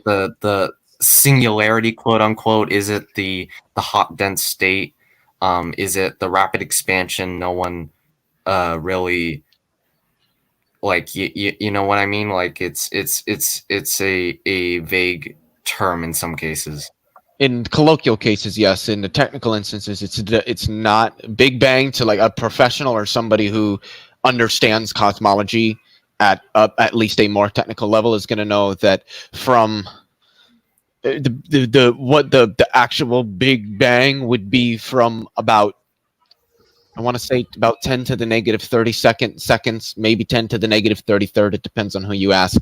the singularity, quote unquote? Is it the hot dense state? Is it the rapid expansion? No one really, like, you know what I mean? Like it's a vague term in some cases. In colloquial cases, yes. In the technical instances, it's not Big Bang to like a professional or somebody who understands cosmology at least a more technical level is going to know that from the actual Big Bang would be from about, I want to say about 10 to the negative 30 seconds, maybe 10 to the negative 33rd. It depends on who you ask.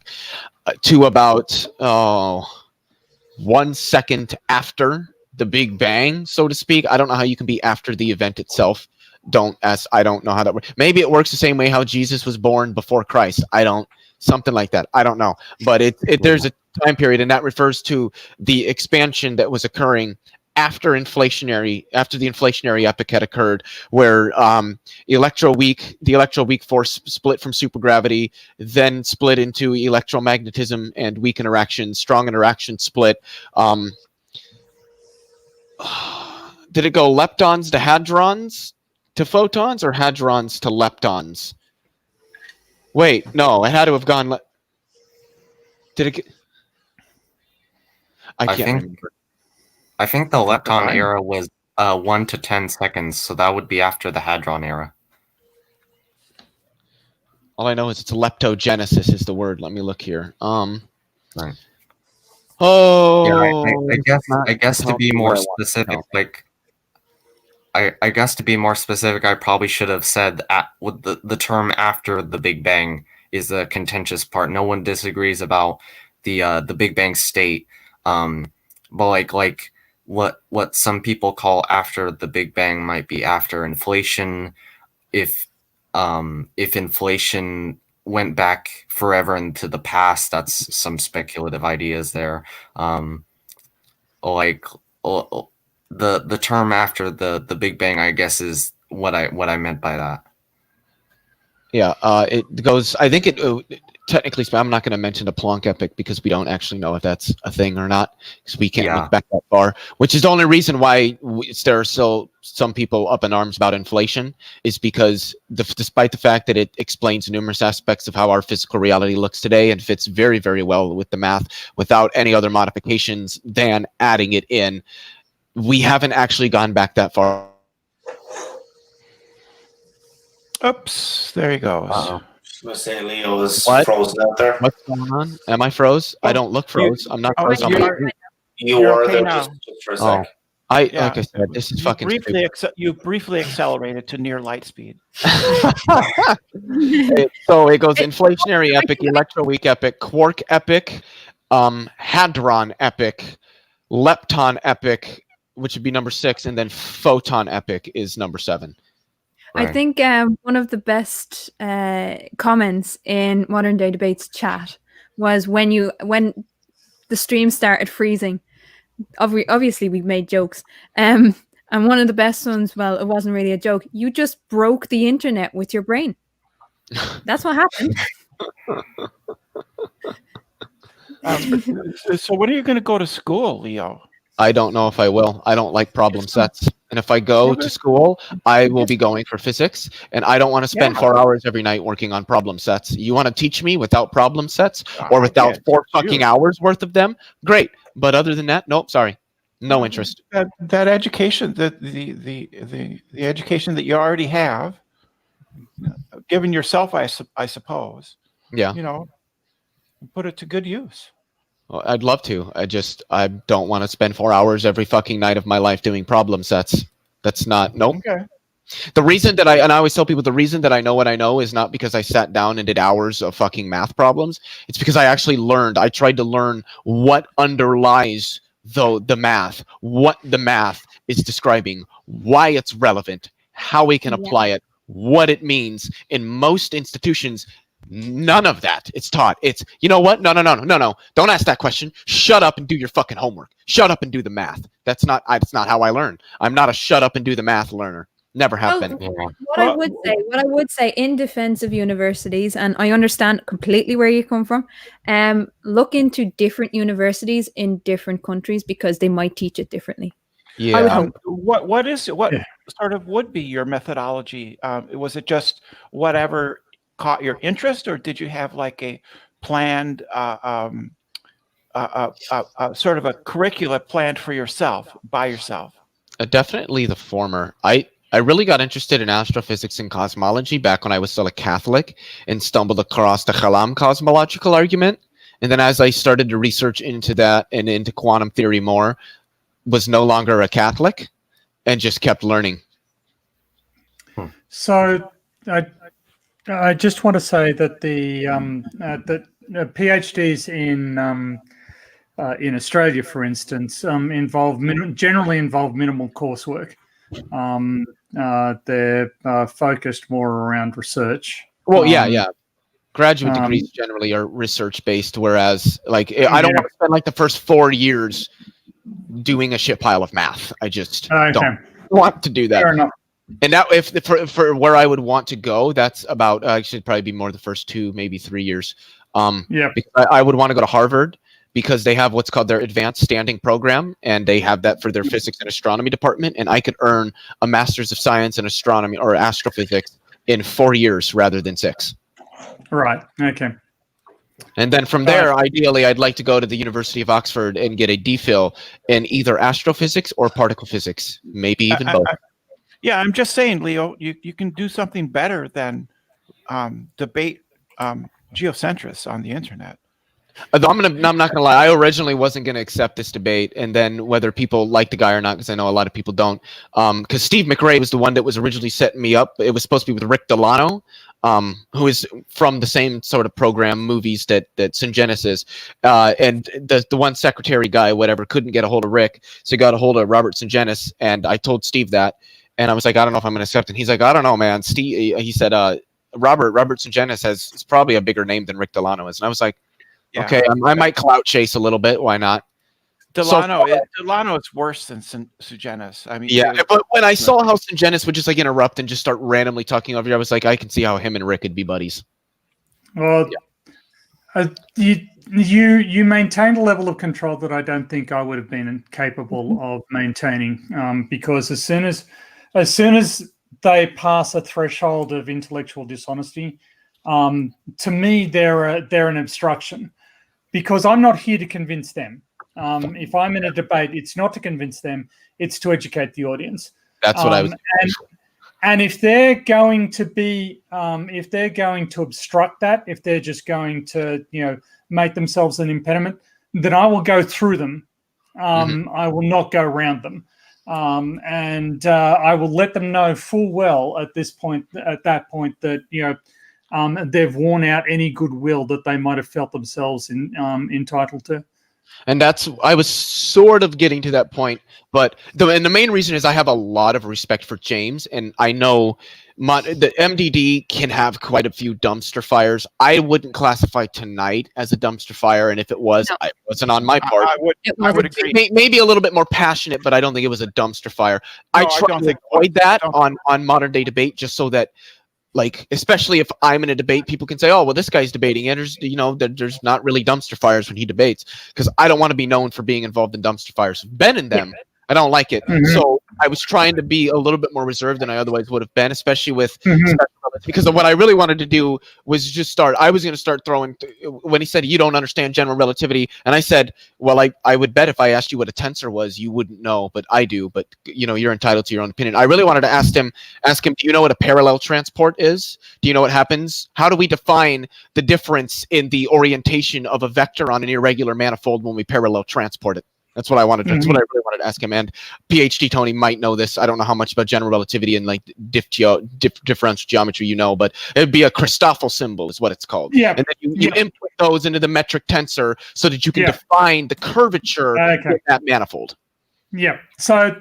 To about 1 second after the Big Bang, so to speak. I don't know how you can be after the event itself. Don't ask. I don't know how that works. Maybe it works the same way how Jesus was born before Christ. Something like that. I don't know. But there's a time period, and that refers to the expansion that was occurring after the inflationary epoch had occurred, where the electroweak force split from supergravity, then split into electromagnetism and weak interaction, strong interaction split. Did it go leptons to hadrons to photons, or hadrons to leptons? Wait, no, it had to have gone. Did it get? I can't remember. I think the lepton era was 1 to 10 seconds, so that would be after the hadron era. All I know is it's leptogenesis is the word. Let me look here. Right. Oh, yeah, I guess to be more specific, I guess to be more specific, I probably should have said with the term after the Big Bang is the contentious part. No one disagrees about the Big Bang state, but like what some people call after the Big Bang might be after inflation. If inflation went back forever into the past, that's some speculative ideas there. The term after the Big Bang, I guess, is what I meant by that. Yeah, it goes. I think technically, I'm not going to mention the Planck epoch because we don't actually know if that's a thing or not, because we can't look back that far. Which is the only reason why there are still some people up in arms about inflation, is because despite the fact that it explains numerous aspects of how our physical reality looks today and fits very, very well with the math without any other modifications than adding it in, we haven't actually gone back that far. Oops, there he goes. I was going to say Leo is What? frozen out there. What's going on? Am I froze? I don't look froze. I'm not froze on my screen. You You're were okay there now. just for a Oh. sec. Like I said, this is fucking stupid. You briefly accelerated to near light speed. So it goes inflationary epic, electroweak epic, quark epic, hadron epic, lepton epic, which would be number 6, and then photon epic is number 7. I think one of the best comments in Modern Day Debates chat was when the stream started freezing. Obviously, we made jokes. And one of the best ones, well, it wasn't really a joke. You just broke the internet with your brain. That's what happened. So when are you going to go to school, Leo? I don't know if I will. I don't like problem sets. And if I go to school, I will be going for physics. And I don't want to spend 4 hours every night working on problem sets. You want to teach me without problem sets or without 4 fucking hours worth of them? Great. But other than that, nope, sorry. No interest. That education, the education that you already have, given yourself, I suppose. Yeah. You know, put it to good use. Well, I'd love to. I don't want to spend 4 hours every fucking night of my life doing problem sets. That's not, nope. Okay. The reason that I always tell people the reason that I know what I know is not because I sat down and did hours of fucking math problems. It's because I actually learned. I tried to learn what underlies the math, what the math is describing, why it's relevant, how we can apply it, what it means. In most institutions, none of that it's taught. It's, you know what? No. Don't ask that question. Shut up and do your fucking homework. Shut up and do the math. That's not how I learn. I'm not a shut up and do the math learner. Never have been. What I would say in defense of universities, and I understand completely where you come from, look into different universities in different countries because they might teach it differently. Yeah. I would hope. What sort of would be your methodology? Was it just whatever caught your interest, or did you have like a planned sort of a curricula planned for yourself, by yourself? Definitely the former. I really got interested in astrophysics and cosmology back when I was still a Catholic and stumbled across the Kalam cosmological argument. And then as I started to research into that and into quantum theory more, was no longer a Catholic and just kept learning. So I just want to say that the PhDs in Australia, for instance, generally involve minimal coursework. They're focused more around research. Well, yeah. Graduate degrees generally are research based, whereas like I don't want to spend like the first 4 years doing a shit pile of math. I just don't want to do that. Fair enough. And now, if for where I would want to go, that's about should probably be more the first 2, maybe 3 years. Because I would want to go to Harvard because they have what's called their advanced standing program, and they have that for their physics and astronomy department. And I could earn a master's of science in astronomy or astrophysics in 4 years rather than 6. Right. Okay. And then from there, ideally, I'd like to go to the University of Oxford and get a DPhil in either astrophysics or particle physics, maybe even both. Yeah, I'm just saying, Leo, you can do something better than debate geocentrists on the internet. I'm not gonna lie. I originally wasn't gonna accept this debate, and then whether people like the guy or not, because I know a lot of people don't. Because Steve McRae was the one that was originally setting me up. It was supposed to be with Rick Delano, who is from the same sort of program movies that Syngenis is, and the one secretary guy, whatever, couldn't get a hold of Rick, so he got a hold of Robert Syngenis, and I told Steve that, and I was like, I don't know if I'm gonna accept it. And he's like, I don't know, man. Steve, he said, Robert Syngenis is probably a bigger name than Rick Delano is, and I was like. Yeah. Okay, I might clout chase a little bit. Why not? Delano is worse than Syngenis. I mean, yeah. But when I saw how Syngenis would just like interrupt and just start randomly talking over you, I was like, I can see how him and Rick would be buddies. Well, you maintained a level of control that I don't think I would have been capable of maintaining, because as soon as they pass a threshold of intellectual dishonesty, to me they're an obstruction. Because I'm not here to convince them. If I'm in a debate, it's not to convince them; it's to educate the audience. That's what I was. And if they're going to be, if they're going to obstruct that, if they're just going to, make themselves an impediment, then I will go through them. I will not go around them, and I will let them know full well at that point, that they've worn out any goodwill that they might have felt themselves entitled to. And I was sort of getting to that point, but the main reason is I have a lot of respect for James, and I know the MDD can have quite a few dumpster fires. I wouldn't classify tonight as a dumpster fire, and if it was, it wasn't on my part. I would agree. Maybe a little bit more passionate, but I don't think it was a dumpster fire. No, I try to avoid that on modern day debate, just so that, like, especially if I'm in a debate, people can say, "Oh, well, this guy's debating, and there's not really dumpster fires when he debates," because I don't want to be known for being involved in dumpster fires. I've been in them. I don't like it. So I was trying to be a little bit more reserved than I otherwise would have been, especially with because what I really wanted to do was just I was going to start throwing when he said you don't understand general relativity, and I said, well, I would bet if I asked you what a tensor was, you wouldn't know, but I do. But you're entitled to your own opinion. I really wanted to ask him, do you know what a parallel transport is? Do you know what happens? How do we define the difference in the orientation of a vector on an irregular manifold when we parallel transport it? That's what I wanted. That's what I really wanted to ask him. And PhD Tony might know this. I don't know how much about general relativity and like differential geometry but it'd be a Christoffel symbol is what it's called. Yeah. And then you input those into the metric tensor so that you can define the curvature of that manifold. Yeah. So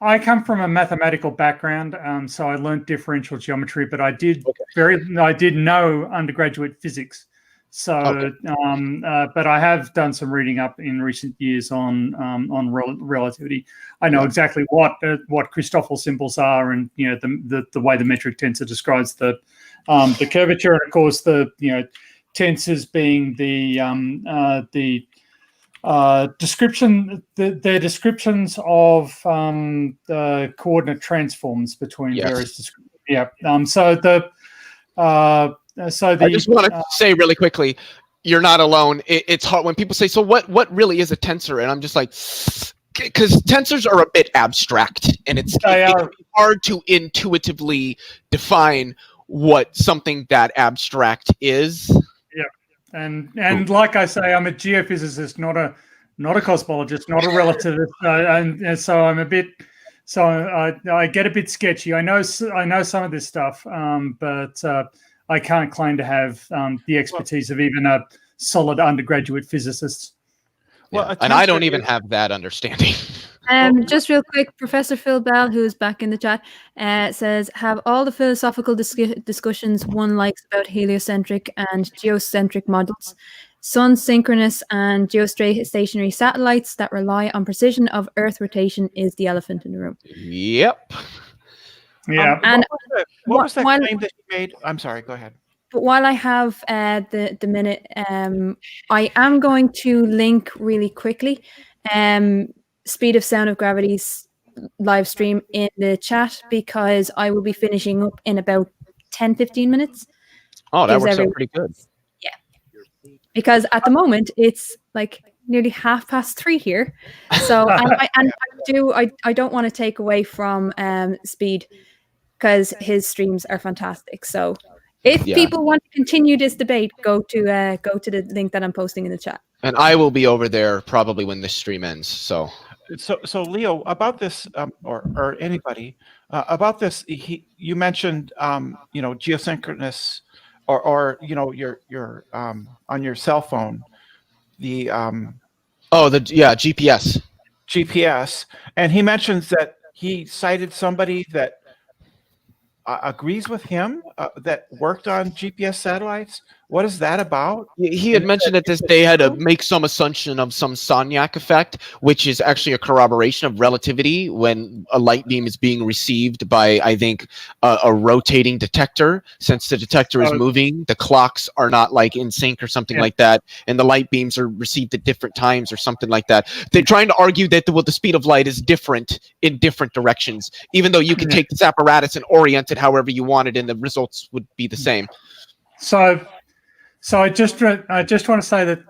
I come from a mathematical background, so I learned differential geometry, but I did know undergraduate physics. So, but I have done some reading up in recent years on relativity. I know exactly what Christoffel symbols are, and the way the metric tensor describes the curvature, and of course the tensors being the they're descriptions of the coordinate transforms between various. I just want to say really quickly, you're not alone. It's hard when people say, so what really is a tensor? And I'm just like, because tensors are a bit abstract, and it's hard to intuitively define what something that abstract is. Yeah. And like I say, I'm a geophysicist, not a cosmologist, not a relativist. And so I'm a bit... So I get a bit sketchy. I know some of this stuff, but... I can't claim to have the expertise of even a solid undergraduate physicist. Well, and I don't even have that understanding. Just real quick, Professor Phil Bell, who's back in the chat, says, have all the philosophical discussions one likes about heliocentric and geocentric models, sun synchronous and geostationary satellites that rely on precision of Earth rotation is the elephant in the room. Yep. Yeah. And what was that claim that you made? I'm sorry, go ahead. But while I have the minute, I am going to link really quickly Speed of Sound of Gravity's live stream in the chat, because I will be finishing up in about 10-15 minutes. Oh, that works out pretty good. Yeah. Because at the moment, it's like nearly 3:30 here. So I don't want to take away from Speed, because his streams are fantastic. So if people want to continue this debate, go to the link that I'm posting in the chat. And I will be over there probably when this stream ends. So Leo, about this, or anybody about this, you mentioned geosynchronous, or your on your cell phone, the GPS, and he mentions that he cited somebody that agrees with him that worked on GPS satellites. What is that about? He had mentioned that they had to make some assumption of some Sagnac effect, which is actually a corroboration of relativity when a light beam is being received by, I think, a rotating detector. Since the detector is moving, the clocks are not like in sync or something like that, and the light beams are received at different times or something like that. They're trying to argue that the speed of light is different in different directions, even though you can take this apparatus and orient it however you wanted, and the results would be the same. So I just want to say that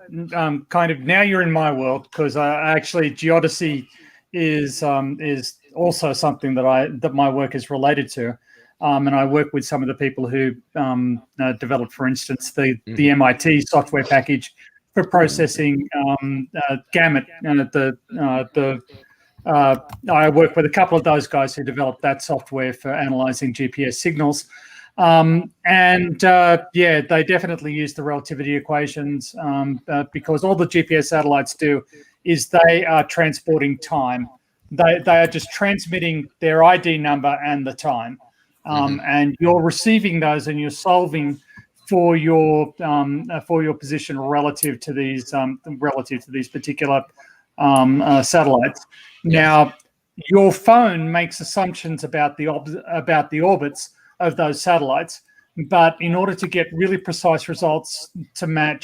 kind of now you're in my world, because actually geodesy is also something that my work is related to, and I work with some of the people who developed, for instance, the MIT software package for processing gamut. I work with a couple of those guys who developed that software for analyzing GPS signals. They definitely use the relativity equations because all the GPS satellites do is they are transporting time. They are just transmitting their ID number and the time, and you're receiving those and you're solving for your position relative to these particular satellites. Now, your phone makes assumptions about the orbits of those satellites, but in order to get really precise results to map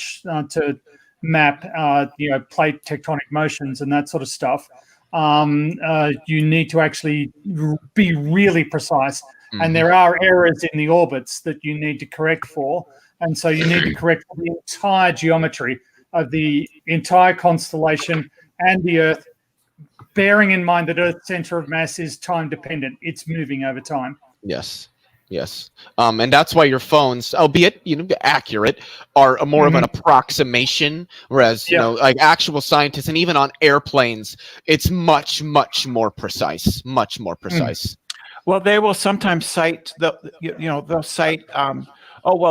plate tectonic motions and that sort of stuff, you need to actually be really precise. And there are errors in the orbits that you need to correct for, and so you need to correct for the entire geometry of the entire constellation and the Earth, bearing in mind that Earth's center of mass is time dependent. It's moving over time. Yes. And that's why your phones, albeit accurate, are more of an approximation, whereas like actual scientists and even on airplanes, it's much more precise. Well, they will sometimes cite they'll cite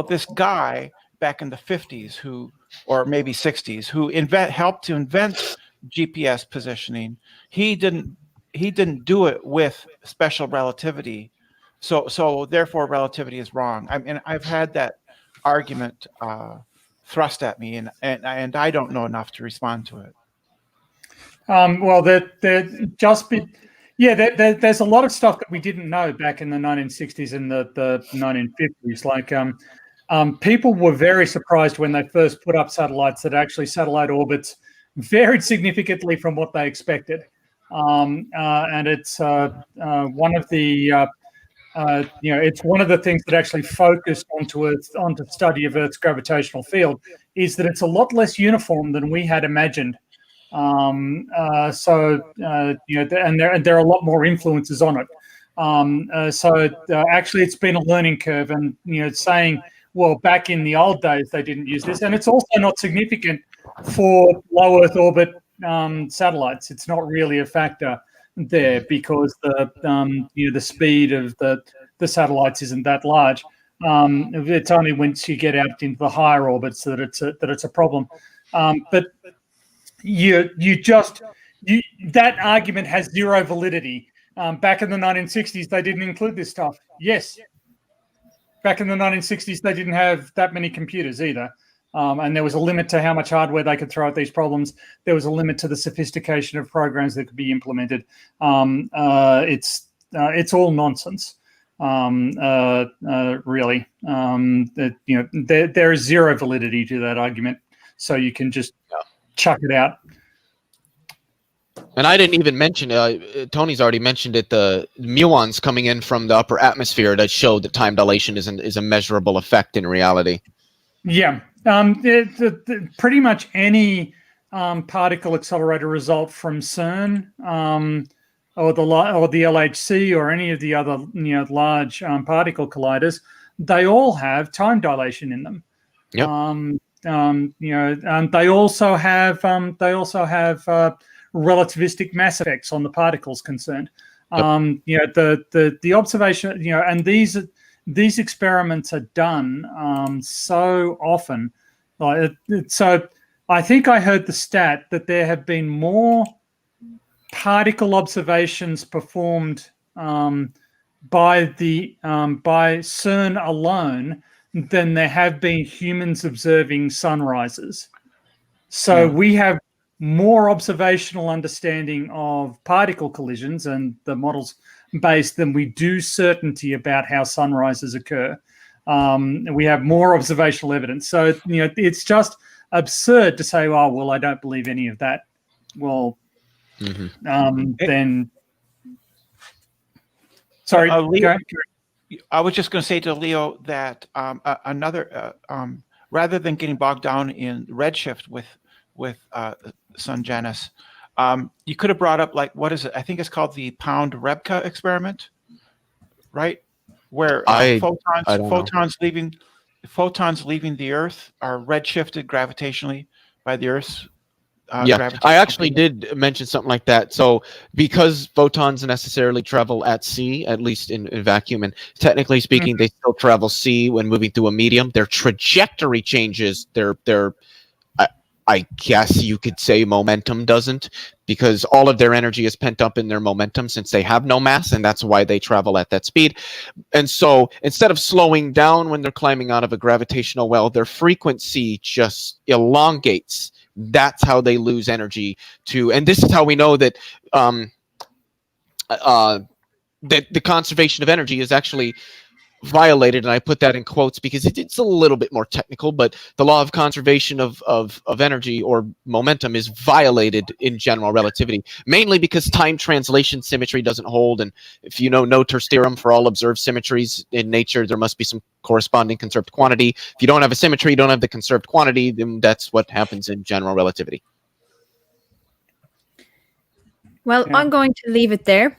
this guy back in the 50s or maybe 60s who helped to invent GPS positioning. He didn't do it with special relativity. So therefore relativity is wrong. I mean, I've had that argument thrust at me, and I don't know enough to respond to it. There's a lot of stuff that we didn't know back in the 1960s and the 1950s. Like people were very surprised when they first put up satellites that actually satellite orbits varied significantly from what they expected. And it's one of the it's one of the things that actually focused onto study of Earth's gravitational field, is that it's a lot less uniform than we had imagined. And there are a lot more influences on it. Actually, it's been a learning curve, and saying, well, back in the old days they didn't use this, and it's also not significant for low Earth orbit satellites. It's not really a factor there because the speed of the satellites isn't that large. It's only once you get out into the higher orbits that it's a problem. But that argument has zero validity. Back in the 1960s, they didn't include this stuff. Yes. Back in the 1960s, they didn't have that many computers either. And there was a limit to how much hardware they could throw at these problems. There was a limit to the sophistication of programs that could be implemented. It's all nonsense, really. There is zero validity to that argument, so you can just chuck it out. And I didn't even mention, Tony's already mentioned it, the muons coming in from the upper atmosphere that show that time dilation is a measurable effect in reality. Yeah. Pretty much any particle accelerator result from CERN or the LHC or any of the other large particle colliders, they all have time dilation in them. Yep. And they also have relativistic mass effects on the particles concerned. Yep. The observation, and these experiments are done so often. So I think I heard the stat that there have been more particle observations performed by CERN alone than there have been humans observing sunrises. So we have more observational understanding of particle collisions and the models based than we do certainty about how sunrises occur. We have more observational evidence. So, it's just absurd to say, oh, well, I don't believe any of that. Well, then... Sorry, Leo, I was just going to say to Leo that another rather than getting bogged down in redshift with Sun Janus, you could have brought up, like, what is it? I think it's called the Pound-Rebka experiment, right? Where I don't know. photons leaving the Earth are redshifted gravitationally by the Earth's Yeah, gravitational I actually field. did mention something like that. So because photons necessarily travel at c, at least in vacuum, and technically speaking, they still travel c when moving through a medium, their trajectory changes. Their I guess you could say momentum doesn't, because all of their energy is pent up in their momentum since they have no mass, and that's why they travel at that speed. And so instead of slowing down when they're climbing out of a gravitational well, their frequency just elongates. That's how they lose energy to, and this is how we know that that the conservation of energy is actually violated, and I put that in quotes because it's a little bit more technical, but the law of conservation of energy or momentum is violated in general relativity, mainly because time translation symmetry doesn't hold. And if you know Noether's theorem, for all observed symmetries in nature, there must be some corresponding conserved quantity. If you don't have a symmetry, you don't have the conserved quantity, then that's what happens in general relativity. Well, I'm going to leave it there.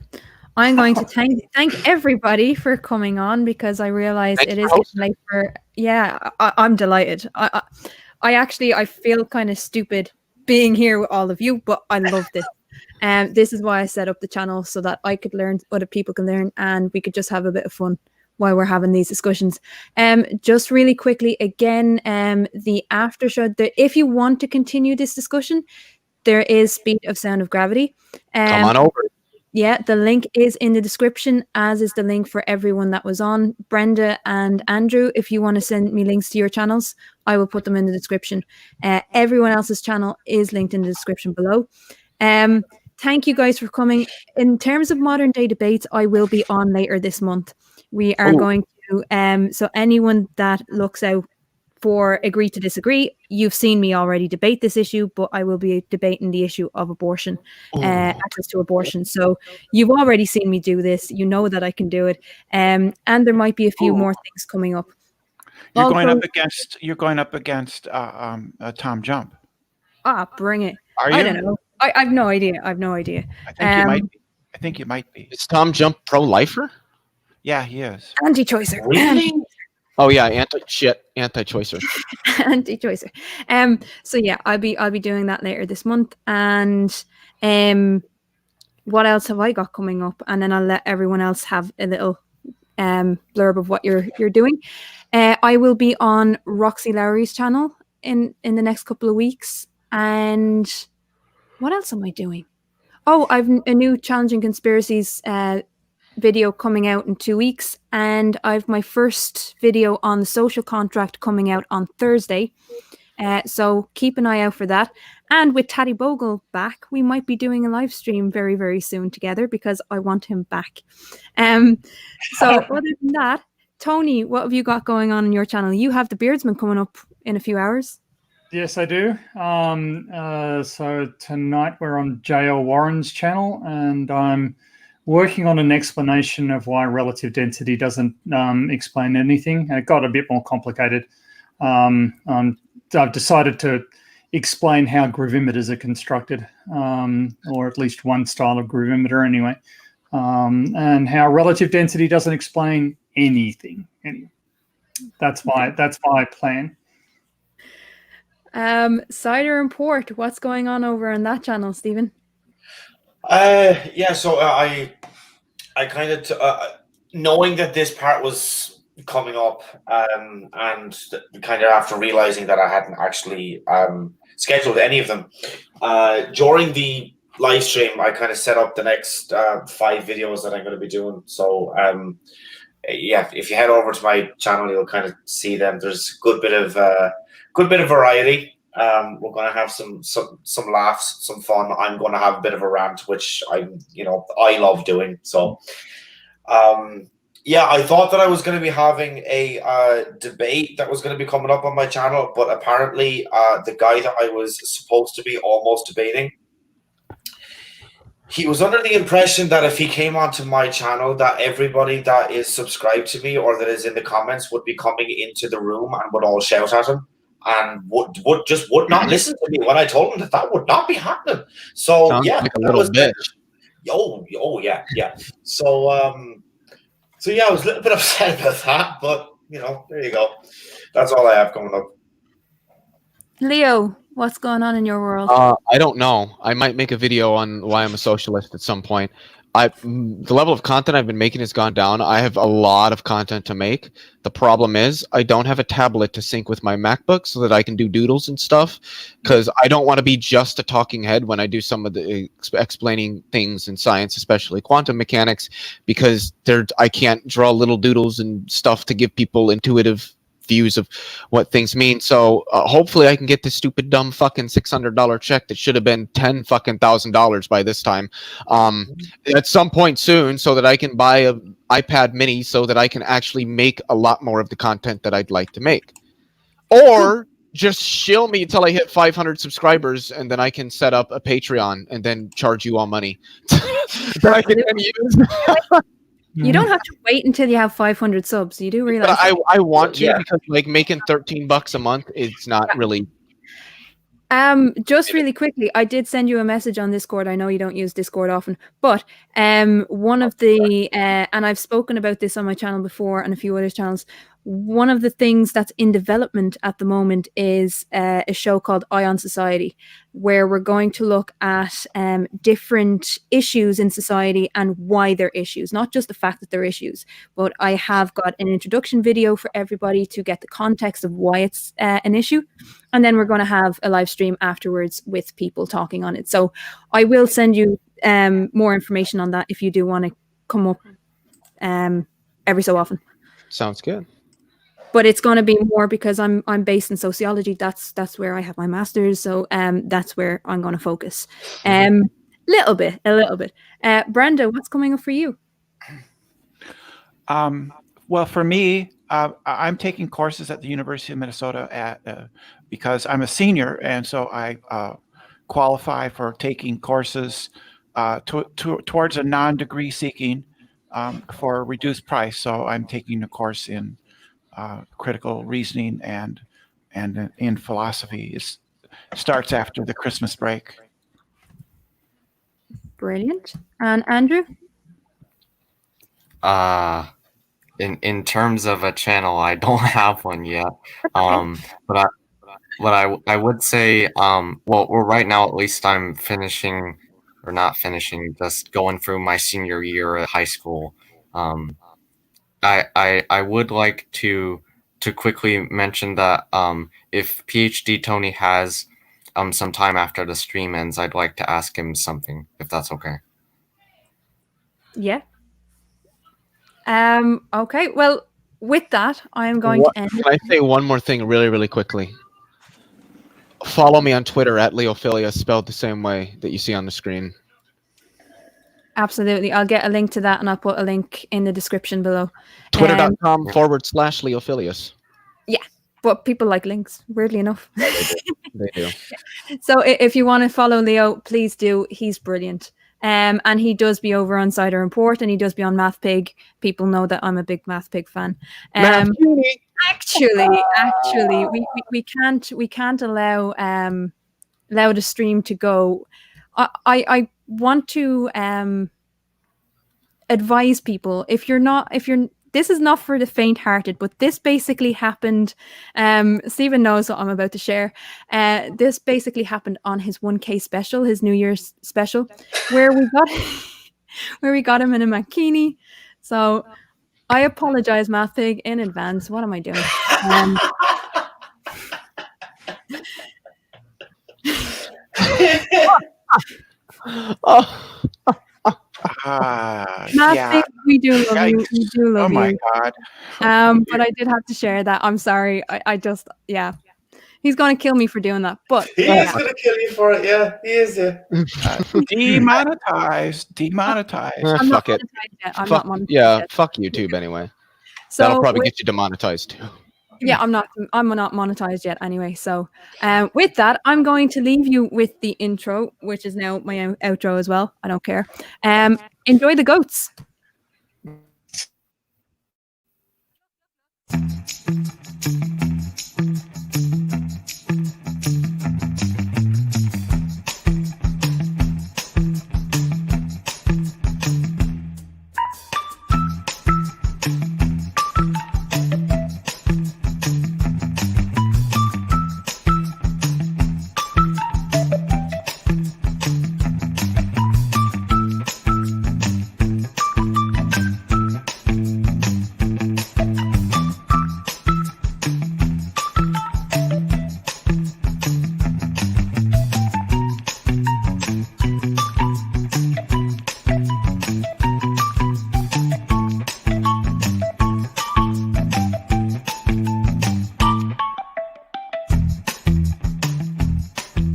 I'm going to thank everybody for coming on, because I realize it is getting late for. Yeah, I'm delighted. I feel kind of stupid being here with all of you, but I love this. This is why I set up the channel, so that I could learn, other people can learn, and we could just have a bit of fun while we're having these discussions. Just really quickly, again, the after show. If you want to continue this discussion, there is Speed of Sound of Gravity. Come on over. Yeah, the link is in the description, as is the link for everyone that was on. Brenda and Andrew, if you want to send me links to your channels, I will put them in the description. Everyone else's channel is linked in the description below. Thank you guys for coming. In terms of modern day debates, I will be on later this month. We are going to, so anyone that looks out for Agree to Disagree, you've seen me already debate this issue, but I will be debating the issue of abortion, access to abortion. So you've already seen me do this. You know that I can do it. And there might be a few more things coming up. You're going up against Tom Jump. Bring it. Are you? I don't know. I have no idea. I think you might be. Is Tom Jump pro-lifer? Yeah, he is. Anti-choicer. Really? Oh yeah, anti-choicer. Anti-choicer. So yeah, I'll be doing that later this month. And what else have I got coming up? And then I'll let everyone else have a little blurb of what you're doing. I will be on Roxy Lowry's channel in the next couple of weeks. And what else am I doing? Oh, I've a new Challenging Conspiracies video coming out in 2 weeks, and I've my first video on the social contract coming out on Thursday. So keep an eye out for that. And with Tattie-bogle back, we might be doing a live stream very, very soon together, because I want him back. So other than that, Tony, what have you got going on your channel? You have the Beardsman coming up in a few hours. Yes, I do. So tonight we're on J.L. Warren's channel, and I'm working on an explanation of why relative density doesn't explain anything. It got a bit more complicated. I've decided to explain how gravimeters are constructed, or at least one style of gravimeter anyway, and how relative density doesn't explain anything. Anyway, that's my plan. Cider and Port, what's going on over on that channel, Stephen? Yeah, so I kind of knowing that this part was coming up, and kind of after realizing that I hadn't actually scheduled any of them during the live stream, I kind of set up the next 5 videos that I'm going to be doing. So yeah, if you head over to my channel, you'll kind of see them. There's a good bit of variety. We're going to have some laughs, some fun. I'm going to have a bit of a rant, which I love doing. So, yeah, I thought that I was going to be having a debate that was going to be coming up on my channel, but apparently the guy that I was supposed to be almost debating, he was under the impression that if he came onto my channel, that everybody that is subscribed to me or that is in the comments would be coming into the room and would all shout at him. and would not listen to me when I told him that would not be happening. So Sounds yeah, like a that little was bitch. oh yeah. So I was a little bit upset about that, but there you go. That's all I have coming up. Leo, what's going on in your world? I don't know. I might make a video on why I'm a socialist at some point. The level of content I've been making has gone down. I have a lot of content to make. The problem is I don't have a tablet to sync with my MacBook so that I can do doodles and stuff, because I don't want to be just a talking head when I do some of the explaining things in science, especially quantum mechanics, because I can't draw little doodles and stuff to give people intuitive views of what things mean. So hopefully I can get this stupid dumb fucking $600 check that should have been $10,000 by this time at some point soon, so that I can buy a iPad mini so that I can actually make a lot more of the content that I'd like to make. Or just shill me until I hit 500 subscribers, and then I can set up a Patreon and then charge you all money that I can then use. You don't have to wait until you have 500 subs. You do realize I want to, because like making $13 a month is not really. Just really quickly, I did send you a message on Discord. I know you don't use Discord often, but one of the and I've spoken about this on my channel before and a few other channels. One of the things that's in development at the moment is a show called Ion Society, where we're going to look at different issues in society and why they're issues, not just the fact that they're issues. But I have got an introduction video for everybody to get the context of why it's an issue. And then we're going to have a live stream afterwards with people talking on it. So I will send you more information on that if you do want to come up every so often. Sounds good. But it's going to be more because I'm based in sociology. That's where I have my master's. So that's where I'm going to focus. A little bit. Brenda, what's coming up for you? Well, for me, I'm taking courses at the University of Minnesota because I'm a senior, and so I qualify for taking courses towards a non-degree seeking for a reduced price. So I'm taking a course in critical reasoning and in philosophy. It starts after the Christmas break. Brilliant. And Andrew? In terms of a channel, I don't have one yet. But I would say, well, right now at least I'm finishing, or not finishing, just going through my senior year at high school. I would like to quickly mention that if PhD Tony has some time after the stream ends, I'd like to ask him something, if that's okay. Yeah. Okay. Well, with that, I am going to end. Can I say one more thing really, really quickly? Follow me on Twitter at Leophilius, spelled the same way that you see on the screen. Absolutely. I'll get a link to that and I'll put a link in the description below. Twitter.com/Leophilius. Yeah, but people like links, weirdly enough. They do. So if you want to follow Leo, please do. He's brilliant. And he does be over on Cider Import, and he does be on MathPig. People know that I'm a big MathPig fan. Actually, we can't allow the stream to go. I want to advise people, if you're this is not for the faint-hearted, but this basically happened. Stephen knows what I'm about to share. This basically happened on his 1K special, his New Year's special, where we got him in a mankini. So I apologize, MathPig, in advance. What am I doing? Yeah. We do love you. We do love you. Oh my God. But I did have to share that. I'm sorry. I just, yeah. He's going to kill me for doing that. But he is going to kill you for it. Yeah, he is. Yeah. Demonetized. I'm Fuck not it. monetized yet. I'm Fuck, not monetized yeah, yet. fuck YouTube anyway. So that'll probably get you demonetized too. Yeah, I'm not monetized yet anyway. So with that, I'm going to leave you with the intro, which is now my outro as well. I don't care. Enjoy the goats.